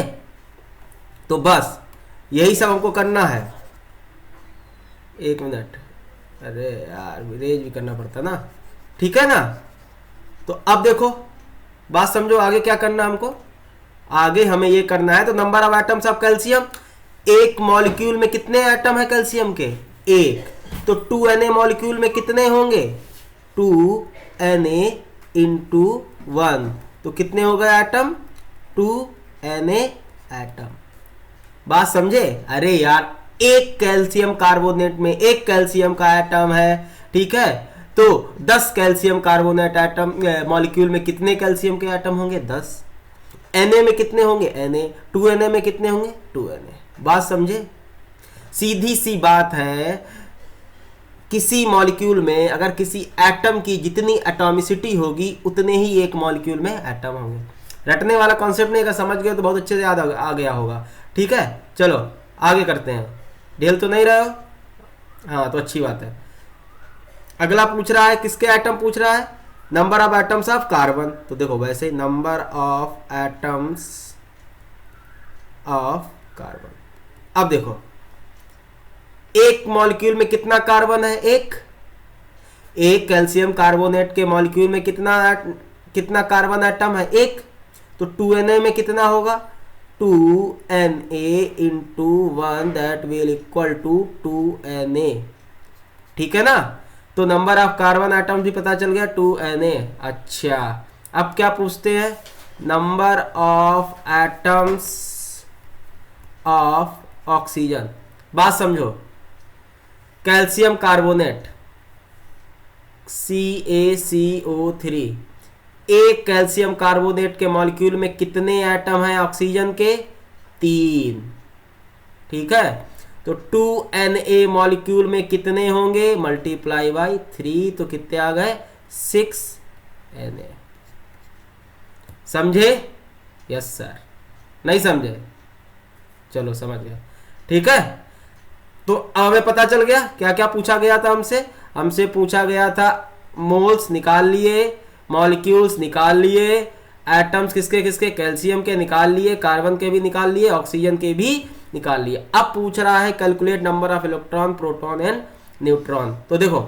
तो बस यही सब हमको करना है। एक मिनट, अरे यार रेज भी करना पड़ता ना, ठीक है ना। तो अब देखो बात समझो, आगे क्या करना हमको, आगे हमें ये करना है, तो number of atoms of calcium, एक मॉलिक्यूल में कितने एटम है कैल्शियम के, एक, तो 2Na मॉलिक्यूल में कितने होंगे 2Na इंटू 1, तो कितने हो गए एटम 2Na एटम। बात समझे? अरे यार एक कैल्शियम कार्बोनेट में एक कैल्शियम का एटम है, ठीक है, तो 10 कैल्शियम कार्बोनेट एटम मॉलिक्यूल में कितने कैल्शियम के एटम होंगे 10, Na में कितने होंगे Na, 2Na में कितने होंगे 2Na। बात समझे? सीधी सी बात है, किसी मॉलिक्यूल में अगर किसी एटम की जितनी एटॉमिसिटी होगी उतने ही एक मॉलिक्यूल में एटम होंगे। रटने वाला कॉन्सेप्ट नहीं, अगर समझ गए तो बहुत अच्छे से याद आ गया होगा, ठीक है। चलो आगे करते हैं, ढेल तो नहीं रहे हो, हाँ तो अच्छी बात है। अगला पूछ रहा है, किसके एटम पूछ रहा है, number of atoms of carbon. तो देखो वैसे number of atoms of carbon. अब देखो एक मॉलिक्यूल में कितना कार्बन है, एक कैल्शियम कार्बोनेट के मॉलिक्यूल में कितना कार्बन एटम है, एक, तो 2Na में कितना होगा 2Na into 1 that will equal to 2Na, ठीक है ना। तो नंबर ऑफ कार्बन एटम्स भी पता चल गया 2Na। अच्छा अब क्या पूछते हैं, number of atoms of oxygen. बात समझो, कैल्शियम कार्बोनेट CaCO3, एक कैल्शियम कार्बोनेट के मॉलिक्यूल में कितने एटम हैं ऑक्सीजन के 3, ठीक है, तो 2Na मॉलिक्यूल में कितने होंगे मल्टीप्लाई बाई 3, तो कितने आ गए 6Na। समझे? Yes sir. नहीं समझे? चलो समझ गए, ठीक है। तो हमें पता चल गया क्या क्या पूछा गया था हमसे। हमसे पूछा गया था मोल्स निकाल लिए, मॉलिक्यूल्स निकाल लिए, एटम्स किसके किसके, कैल्शियम के निकाल लिए, कार्बन के भी निकाल लिए, ऑक्सीजन के भी निकाल लिए। अब पूछ रहा है calculate number of electron, proton and neutron. तो देखो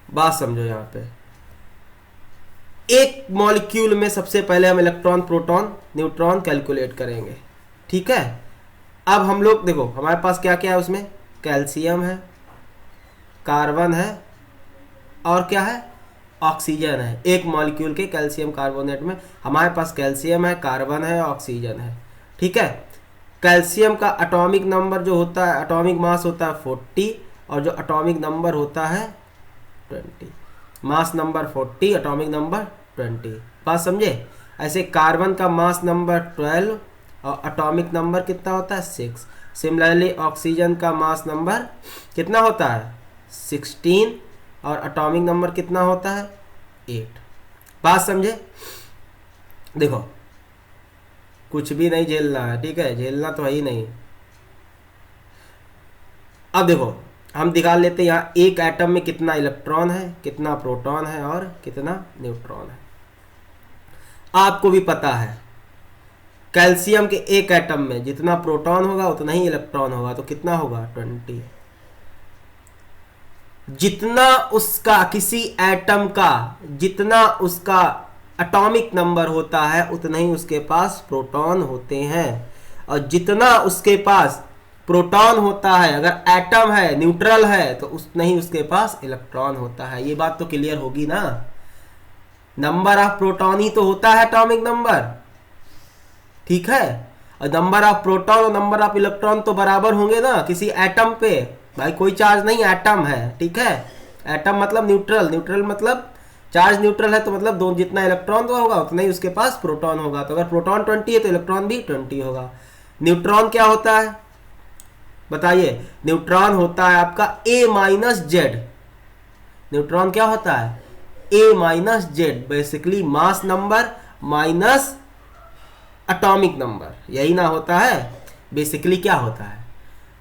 बात समझो, यहां पे एक मॉलिक्यूल में सबसे पहले हम इलेक्ट्रॉन, प्रोटॉन, न्यूट्रॉन कैलकुलेट करेंगे, ठीक है। अब हम लोग देखो हमारे पास क्या क्या है उसमें, कैल्शियम है, कार्बन है, और क्या है, ऑक्सीजन है। एक मॉलिक्यूल के कैल्शियम कार्बोनेट में हमारे पास कैल्शियम है, कार्बन है, ऑक्सीजन है, ठीक है। कैल्शियम का एटॉमिक नंबर जो होता है, एटॉमिक मास होता है 40, और जो एटॉमिक नंबर होता है 20। Mass number 40, atomic number 20। बात समझे। ऐसे कार्बन का मास नंबर 12 और एटॉमिक नंबर कितना होता है 6। सिमिलरली ऑक्सीजन का मास नंबर कितना होता है 16 और एटॉमिक नंबर कितना होता है 8। बात समझे। देखो कुछ भी नहीं झेलना है, ठीक है, झेलना तो है ही नहीं। अब देखो हम दिखा लेते हैं यहाँ एक एटम में कितना इलेक्ट्रॉन है, कितना प्रोटॉन है और कितना न्यूट्रॉन है। आपको भी पता है कैल्शियम के एक एटम में जितना प्रोटॉन होगा उतना ही इलेक्ट्रॉन होगा, तो कितना होगा 20। जितना उसका किसी एटम का जितना उसका एटॉमिक नंबर होता है उतना ही उसके पास प्रोटॉन होते हैं, और जितना उसके पास प्रोटॉन होता है, अगर एटम है न्यूट्रल है, तो उतना ही उसके पास इलेक्ट्रॉन होता है। ये बात तो क्लियर होगी ना। नंबर ऑफ प्रोटॉन ही तो होता है एटॉमिक नंबर, ठीक है। और नंबर ऑफ प्रोटॉन और नंबर ऑफ इलेक्ट्रॉन तो बराबर होंगे ना किसी एटम पे। भाई कोई चार्ज नहीं, एटम है, ठीक है। एटम मतलब न्यूट्रल, न्यूट्रल मतलब चार्ज न्यूट्रल है, तो मतलब दो जितना इलेक्ट्रॉन तो होगा उतना ही उसके पास प्रोटॉन होगा। तो अगर प्रोटॉन 20 है तो इलेक्ट्रॉन भी 20 होगा। न्यूट्रॉन क्या होता है बताइए। न्यूट्रॉन होता है आपका A-Z। न्यूट्रॉन क्या होता है A-Z, basically mass number minus atomic number, यही ना होता है। बेसिकली क्या होता है,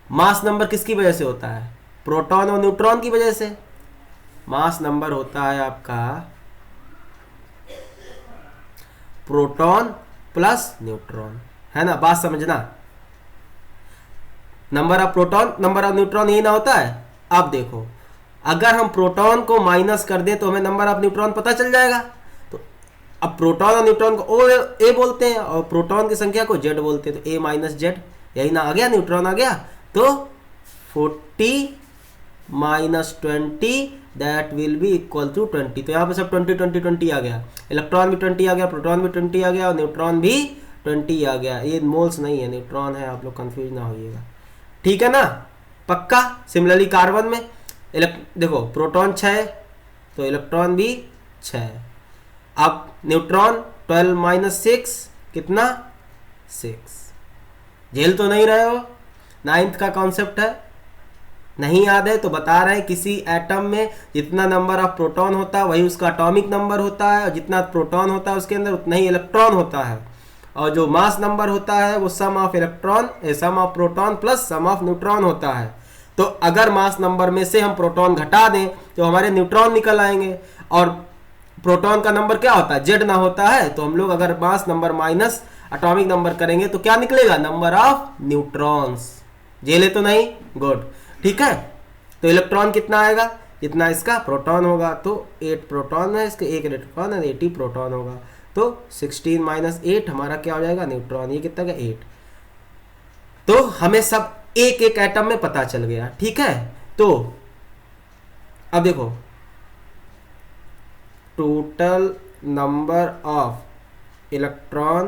मास नंबर किसकी वजह से होता है, प्रोटॉन और न्यूट्रॉन की वजह से। मास नंबर होता है आपका प्रोटॉन प्लस न्यूट्रॉन, है ना। बात समझना, number of proton number of neutron यही ना होता है। अब देखो अगर हम प्रोटॉन को माइनस कर दें तो हमें नंबर ऑफ न्यूट्रॉन पता चल जाएगा। तो अब प्रोटॉन और न्यूट्रॉन को ओ ए बोलते हैं और प्रोटॉन की संख्या को जेड बोलते हैं, तो A-Z, यही ना आ गया, न्यूट्रॉन आ गया। तो 40 - 20 that will be equal to 20। तो यहाँ पे सब 20 20 20 आ गया, इलेक्ट्रॉन भी 20 आ गया, प्रोटॉन भी 20 आ गया और न्यूट्रॉन भी 20 आ गया। ये मोल्स नहीं है, न्यूट्रॉन है, आप लोग कंफ्यूज ना होइएगा, ठीक है ना, पक्का। सिमिलरली कार्बन में देखो प्रोटॉन 6 तो इलेक्ट्रॉन भी 6। अब न्यूट्रॉन 12 - 6 कितना 6। झेल तो नहीं रहे हो, 9th का कॉन्सेप्ट है, नहीं याद है तो बता रहे हैं। किसी एटम में जितना नंबर ऑफ प्रोटॉन होता है वही उसका एटॉमिक नंबर होता है, और जितना प्रोटॉन होता है उसके अंदर उतना ही इलेक्ट्रॉन होता है, और जो मास नंबर होता है वो sum of electron sum of proton plus sum of neutron होता है। तो अगर मास नंबर में से हम प्रोटॉन घटा दें तो हमारे न्यूट्रॉन निकल आएंगे, और प्रोटॉन का नंबर क्या होता है जेड ना होता है। तो हम लोग अगर mass number minus atomic number करेंगे तो क्या निकलेगा, नंबर ऑफ न्यूट्रॉन्स। झेले तो नहीं, गुड, ठीक है। तो इलेक्ट्रॉन कितना आएगा, जितना इसका प्रोटॉन होगा, तो 8 प्रोटॉन है, इसके 1 इलेक्ट्रॉन है, 80 प्रोटॉन होगा। तो 16 - 8 हमारा क्या हो जाएगा, न्यूट्रॉन। ये कितना का 8। तो हमें सब एक एक एटम में पता चल गया, ठीक है। तो अब देखो total number of electron,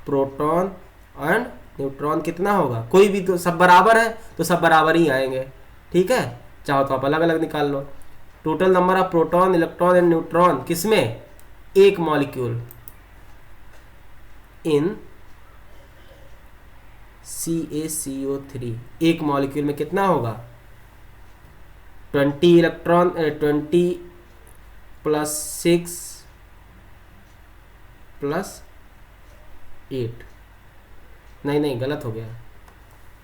proton and neutron कितना होगा, कोई भी तो सब बराबर है तो सब बराबर ही आएंगे, ठीक है। चाहो तो आप अलग अलग निकाल लो। Total number of proton, electron and neutron किसमें, एक मॉलिक्यूल इन CaCO3, एक मॉलिक्यूल में कितना होगा 20 इलेक्ट्रॉन 20 + 6 + 8, नहीं गलत हो गया,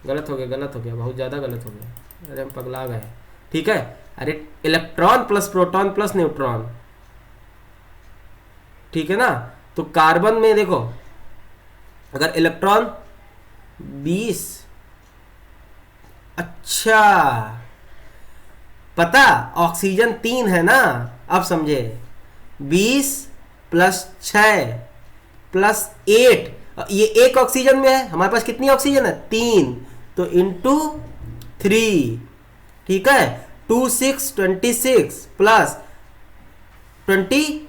गलत हो गया, बहुत ज़्यादा गलत हो गया, अरे हम पगला गए। ठीक है, अरे electron plus proton plus neutron, ठीक है ना। तो कार्बन में देखो, अगर इलेक्ट्रॉन 20, अच्छा पता ऑक्सीजन 3 है ना, अब समझे, 20 प्लस 6 प्लस 8, ये एक ऑक्सीजन में है, हमारे पास कितनी ऑक्सीजन है 3, तो इंटू 3, ठीक है, 2 6 26 प्लस 24,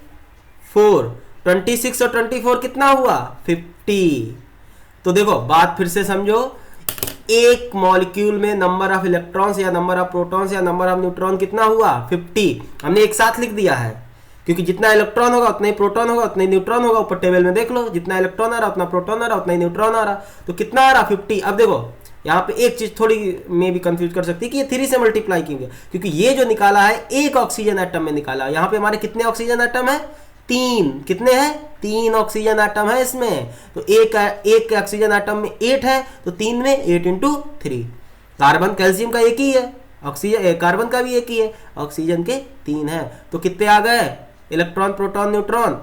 26 और 24 कितना हुआ 50। तो देखो बात फिर से समझो, एक मॉलिक्यूल में नंबर ऑफ इलेक्ट्रॉन्स या नंबर ऑफ प्रोटॉन्स या नंबर ऑफ न्यूट्रॉन कितना हुआ 50, हमने एक साथ लिख दिया है, क्योंकि जितना इलेक्ट्रॉन होगा उतना ही प्रोटॉन होगा, उतना ही न्यूट्रॉन होगा। ऊपर टेबल में देख लो, जितना इलेक्ट्रॉन आ रहा उतना प्रोटॉन आ रहा, उतना ही न्यूट्रॉन आ रहा, तो कितना आ रहा 50। अब देखो यहाँ पे एक चीज थोड़ी में भी कंफ्यूज कर सकती है कि ये 3 से मल्टीप्लाई क्यों, क्योंकि ये जो निकाला है एक ऑक्सीजन एटम में निकाला, यहाँ पे हमारे कितने ऑक्सीजन एटम है 3, कितने हैं 3 ऑक्सीजन एटम है इसमें, तो एक ऑक्सीजन एटम में 8 है, तो 3 में 8 इंटू 3। कार्बन कैल्शियम का एक ही है, ऑक्सीजन कार्बन का भी एक ही है, ऑक्सीजन के 3 है, तो कितने आ गए इलेक्ट्रॉन प्रोटॉन न्यूट्रॉन।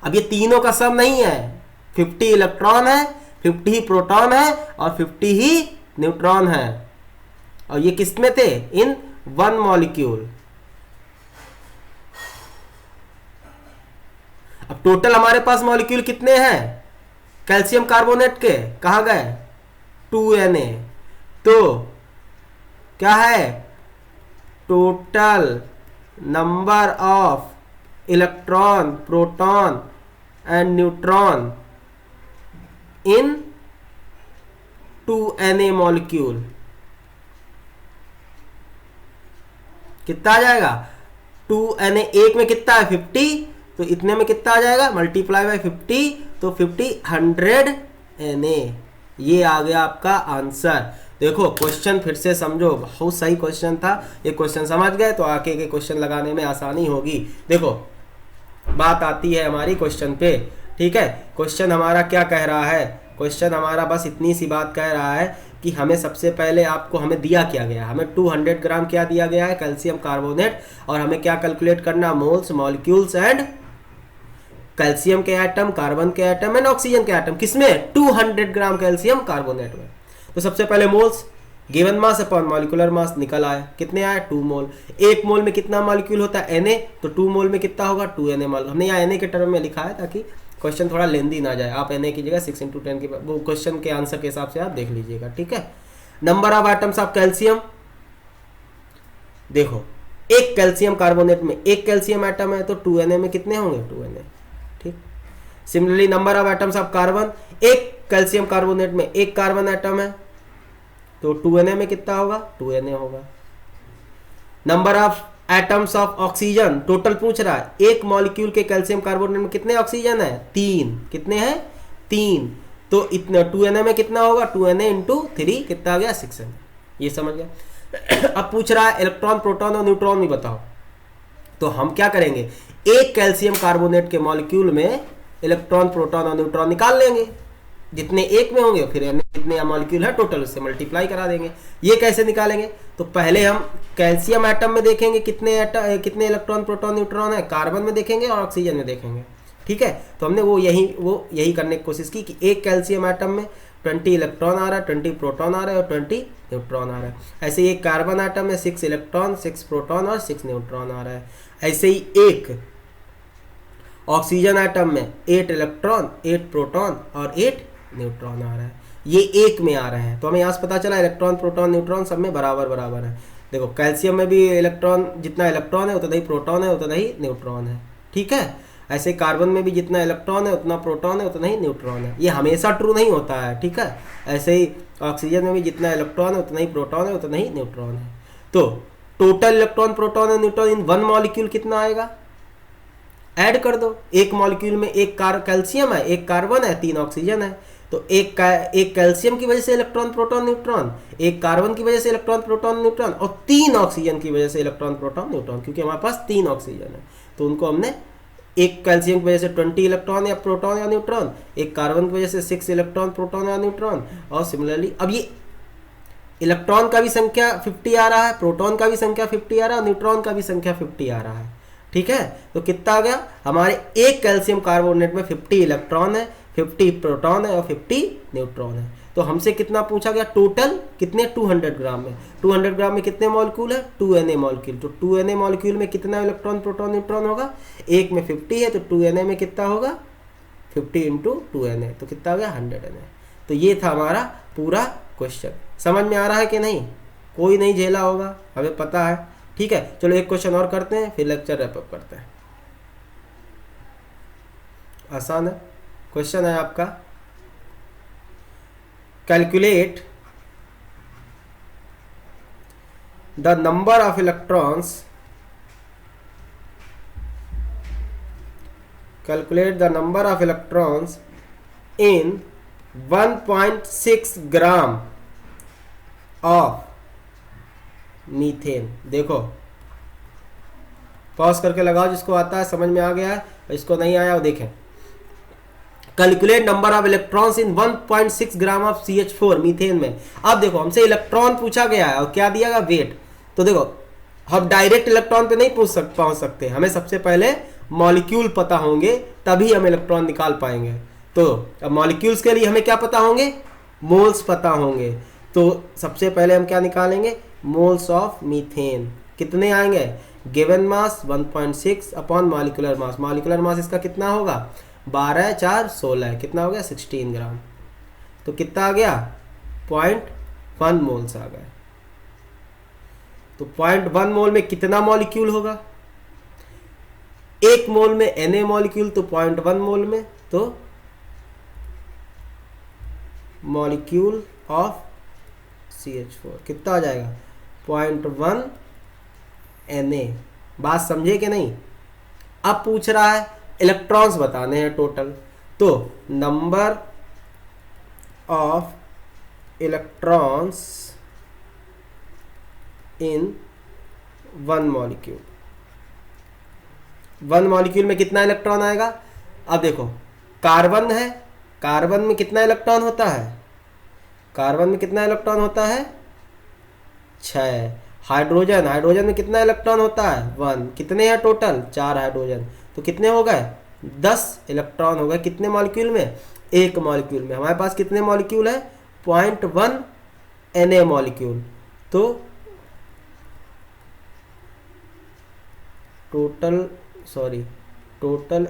अब ये तीनों का सम नहीं है, 50 इलेक्ट्रॉन है, 50 ही प्रोटॉन है और 50 ही न्यूट्रॉन है, और ये किस में थे इन वन मॉलिक्यूल। अब टोटल हमारे पास मॉलिक्यूल कितने हैं कैल्शियम कार्बोनेट के, कहां गए 2Na, तो क्या है total number of electron proton and neutron in 2Na molecule, कितना आ जाएगा 2Na, एक में कितना है 50, तो इतने में कितना आ जाएगा मल्टीप्लाई बाय 50, तो 50 100Na, ये आ गया आपका आंसर। देखो क्वेश्चन फिर से समझो, बहुत सही क्वेश्चन था, ये क्वेश्चन समझ गए तो आगे के क्वेश्चन लगाने में आसानी होगी। देखो बात आती है हमारी क्वेश्चन पे, ठीक है, क्वेश्चन हमारा क्या कह रहा है, क्वेश्चन हमारा बस इतनी सी बात कह रहा है कि हमें सबसे पहले आपको हमें दिया क्या गया, हमें 200 ग्राम क्या दिया गया है कैल्शियम कार्बोनेट, और हमें क्या कैलकुलेट करना मोल्स मॉलिक्यूल्स एंड कैल्शियम के एटम, कार्बन के एटम एंड ऑक्सीजन के एटम, किसमें 200 ग्राम कैल्शियम कार्बोनेट में। तो सबसे पहले moles, given mass upon molecular मास निकल आया, कितने आए 2 मोल, एक मोल में कितना मॉलिक्यूल होता है Na, तो 2 मोल में कितना होगा 2Na मोल, हमने यहाँ Na के टर्म में लिखा है ताकि क्वेश्चन थोड़ा लेंदी ना जाए, आप Na की जगह 6 × 10 की वो क्वेश्चन के आंसर के हिसाब से आप देख लीजिएगा, ठीक है। Number of atoms of calcium, देखो एक कैल्शियम कार्बोनेट में एक कैल्शियम एटम है, तो 2Na में कितने होंगे 2Na, ठीक। Similarly number of atoms of carbon, एक कैल्शियम कार्बोनेट में एक कार्बन एटम है, तो 2Na में कितना होगा 2Na होगा। Number of atoms of oxygen, total पूछ रहा है, एक मॉलिक्यूल के कैल्शियम कार्बोनेट में कितने ऑक्सीजन है 3, कितने हैं 3, तो इतना 2Na में कितना होगा 2Na इंटू 3 कितना आ गया 6Na, ये समझ गया। अब पूछ रहा है इलेक्ट्रॉन प्रोटॉन और न्यूट्रॉन भी बताओ, तो हम क्या करेंगे, एक कैल्शियम कार्बोनेट के मॉलिक्यूल में इलेक्ट्रॉन प्रोटॉन और न्यूट्रॉन निकाल लेंगे, जितने एक में होंगे फिर जितने मॉलिक्यूल है टोटल उससे मल्टीप्लाई करा देंगे। ये कैसे निकालेंगे, तो पहले हम कैल्शियम एटम में देखेंगे कितने इलेक्ट्रॉन प्रोटॉन न्यूट्रॉन है, कार्बन में देखेंगे और ऑक्सीजन में देखेंगे, ठीक है। तो हमने वो यही करने की कोशिश की कि एक कैल्शियम एटम में 20 इलेक्ट्रॉन आ रहा है, 20 प्रोटॉन आ रहा है और 20 न्यूट्रॉन आ रहा है। ऐसे ही एक कार्बन एटम में 6 इलेक्ट्रॉन 6 प्रोटॉन और 6 न्यूट्रॉन आ रहा है। ऐसे ही एक ऑक्सीजन एटम में 8 इलेक्ट्रॉन 8 प्रोटॉन और 8 न्यूट्रॉन आ रहा है, ये एक में आ रहे हैं। तो हमें यहाँ से पता चला इलेक्ट्रॉन प्रोटॉन न्यूट्रॉन सब में बराबर बराबर है। देखो कैल्शियम में भी इलेक्ट्रॉन, जितना इलेक्ट्रॉन है उतना ही प्रोटॉन है उतना ही न्यूट्रॉन है, ठीक है। ऐसे कार्बन में भी जितना इलेक्ट्रॉन है उतना प्रोटॉन है उतना ही न्यूट्रॉन है, ये हमेशा ट्रू नहीं होता है, ठीक है। ऐसे ही ऑक्सीजन में भी जितना इलेक्ट्रॉन है उतना ही प्रोटॉन है उतना ही न्यूट्रॉन है। तो टोटल इलेक्ट्रॉन प्रोटॉन और न्यूट्रॉन इन वन मॉलिक्यूल कितना आएगा, ऐड कर दो, एक मॉलिक्यूल में एक कैल्शियम है एक कार्बन है 3 ऑक्सीजन है, तो एक कैल्शियम की वजह से इलेक्ट्रॉन प्रोटॉन न्यूट्रॉन, एक कार्बन की वजह से इलेक्ट्रॉन प्रोटॉन न्यूट्रॉन और 3 ऑक्सीजन की वजह से इलेक्ट्रॉन प्रोटॉन न्यूट्रॉन, क्योंकि हमारे पास 3 ऑक्सीजन है तो उनको हमने एक कैल्शियम की वजह से 20 इलेक्ट्रॉन या प्रोटॉन या न्यूट्रॉन, एक कार्बन की वजह से 6 इलेक्ट्रॉन प्रोटॉन या न्यूट्रॉन। और सिमिलरली अब ये इलेक्ट्रॉन का भी संख्या 50 आ रहा है, प्रोटॉन का भी संख्या 50 आ रहा है, न्यूट्रॉन का भी संख्या 50 आ रहा है। ठीक है, तो कितना आ गया हमारे एक कैल्शियम कार्बोनेट में 50 इलेक्ट्रॉन है, 50 प्रोटॉन है और 50 न्यूट्रॉन है। तो हमसे कितना पूछा गया, टोटल कितने, 200 ग्राम में। 200 ग्राम में कितने मॉलिक्यूल है, 2Na मॉलिक्यूल। तो 2Na मॉलिक्यूल में कितना इलेक्ट्रॉन प्रोटॉन न्यूट्रॉन होगा, एक में 50 है तो 2Na में कितना होगा, 50 इंटू 2Na, तो कितना हो गया 100Na। तो ये था हमारा पूरा क्वेश्चन। समझ में आ रहा है कि नहीं, कोई नहीं झेला होगा, हमें पता है। ठीक है, चलो एक क्वेश्चन और करते हैं फिर लेक्चर रैप अप करते हैं। आसान है, क्वेश्चन है आपका, calculate the number of electrons, calculate the number of electrons in 1.6 gram of methane. देखो पॉज करके लगाओ, जिसको आता है समझ में आ गया है, इसको नहीं आया वो देखें। Calculate number of electrons in 1.6 gram of CH4 methane में। अब देखो हमसे इलेक्ट्रॉन पूछा गया है और क्या दिया गया, वेट। तो देखो हम डायरेक्ट इलेक्ट्रॉन पे नहीं पहुंच सकते, हमें सबसे पहले मॉलिक्यूल पता होंगे तभी हम इलेक्ट्रॉन निकाल पाएंगे। तो अब मॉलिक्यूल्स के लिए हमें क्या पता होंगे, मोल्स पता होंगे। तो सबसे पहले हम क्या निकालेंगे, मोल्स ऑफ मीथेन। कितने आएंगे, गिवन मास 1.6 अपॉन मॉलिक्यूलर मास। मॉलिक्यूलर मास इसका कितना होगा, 12 4 16, कितना हो गया 16 ग्राम। तो कितना आ गया 0.1 मोल्स आ गए। तो 0.1 मोल में कितना मॉलिक्यूल होगा, एक मोल में Na मॉलिक्यूल, तो 0.1 मोल में तो मॉलिक्यूल ऑफ CH4 कितना आ जाएगा 0.1 Na। बात समझे कि नहीं। अब पूछ रहा है इलेक्ट्रॉन्स बताने हैं टोटल, तो number of electrons in one molecule. One molecule में कितना इलेक्ट्रॉन आएगा। अब देखो कार्बन है, कार्बन में कितना इलेक्ट्रॉन होता है, कार्बन में कितना इलेक्ट्रॉन होता है 6। हाइड्रोजन, हाइड्रोजन में कितना इलेक्ट्रॉन होता है 1। कितने हैं टोटल 4 हाइड्रोजन, तो कितने हो गए 10 इलेक्ट्रॉन हो गए कितने मॉलिक्यूल में, एक मॉलिक्यूल में। हमारे पास कितने मॉलिक्यूल है 0.1 Na मॉलिक्यूल। तो total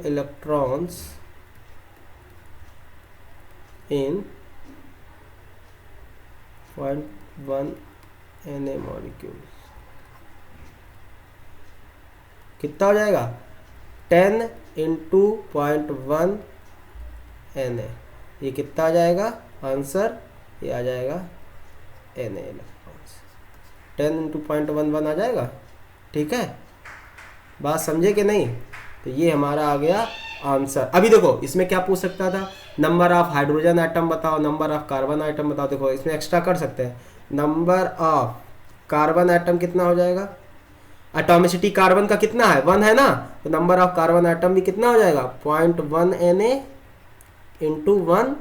electrons in 0.1 Na molecule कितना हो जाएगा 10 इंटू 0.1 Na। ये कितना आ जाएगा आंसर, ये आ जाएगा Na इलेक्ट्रॉन्स, 10 इंटू 0.11 आ जाएगा। ठीक है, बात समझे कि नहीं। तो ये हमारा आ गया आंसर। अभी देखो इसमें क्या पूछ सकता था, नंबर ऑफ हाइड्रोजन आइटम बताओ, नंबर ऑफ कार्बन आइटम बताओ। देखो इसमें एक्स्ट्रा कर सकते हैं, नंबर ऑफ कार्बन आइटम कितना हो जाएगा, एटॉमिसिटी कार्बन का कितना है 1 है ना, तो नंबर ऑफ कार्बन आइटम भी कितना हो जाएगा 0.1 Na इंटू 1,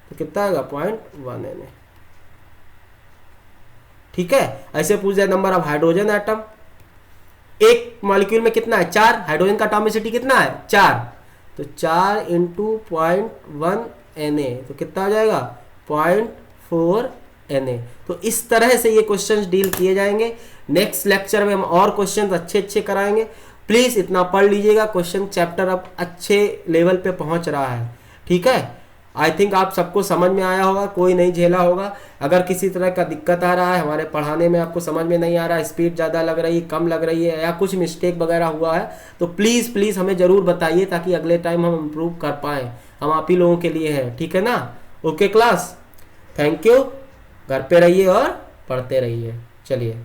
तो कितना आएगा 0.1 Na। ठीक है, ऐसे पूछ जाए नंबर ऑफ हाइड्रोजन आइटम, एक मॉलिक्यूल में कितना है 4, हाइड्रोजन का एटॉमिसिटी कितना है 4, तो 4 इंटू 0.1 Na, तो कितना आ जाएगा 0.4 Na। तो इस तरह से ये क्वेश्चंस डील किए जाएंगे। नेक्स्ट लेक्चर में हम और क्वेश्चंस अच्छे कराएंगे। प्लीज इतना पढ़ लीजिएगा, क्वेश्चन चैप्टर अब अच्छे लेवल पे पहुंच रहा है। ठीक है, आई थिंक आप सबको समझ में आया होगा, कोई नहीं झेला होगा। अगर किसी तरह का दिक्कत आ रहा है हमारे पढ़ाने में, आपको समझ में नहीं आ रहा है, स्पीड ज़्यादा लग रही है, कम लग रही है, या कुछ मिस्टेक वगैरह हुआ है, तो प्लीज़ हमें ज़रूर बताइए ताकि अगले टाइम हम इम्प्रूव कर पाएँ। हम आप ही लोगों के लिए हैं, ठीक है ना। Okay class, thank you. घर पे रहिए और पढ़ते रहिए। चलिए।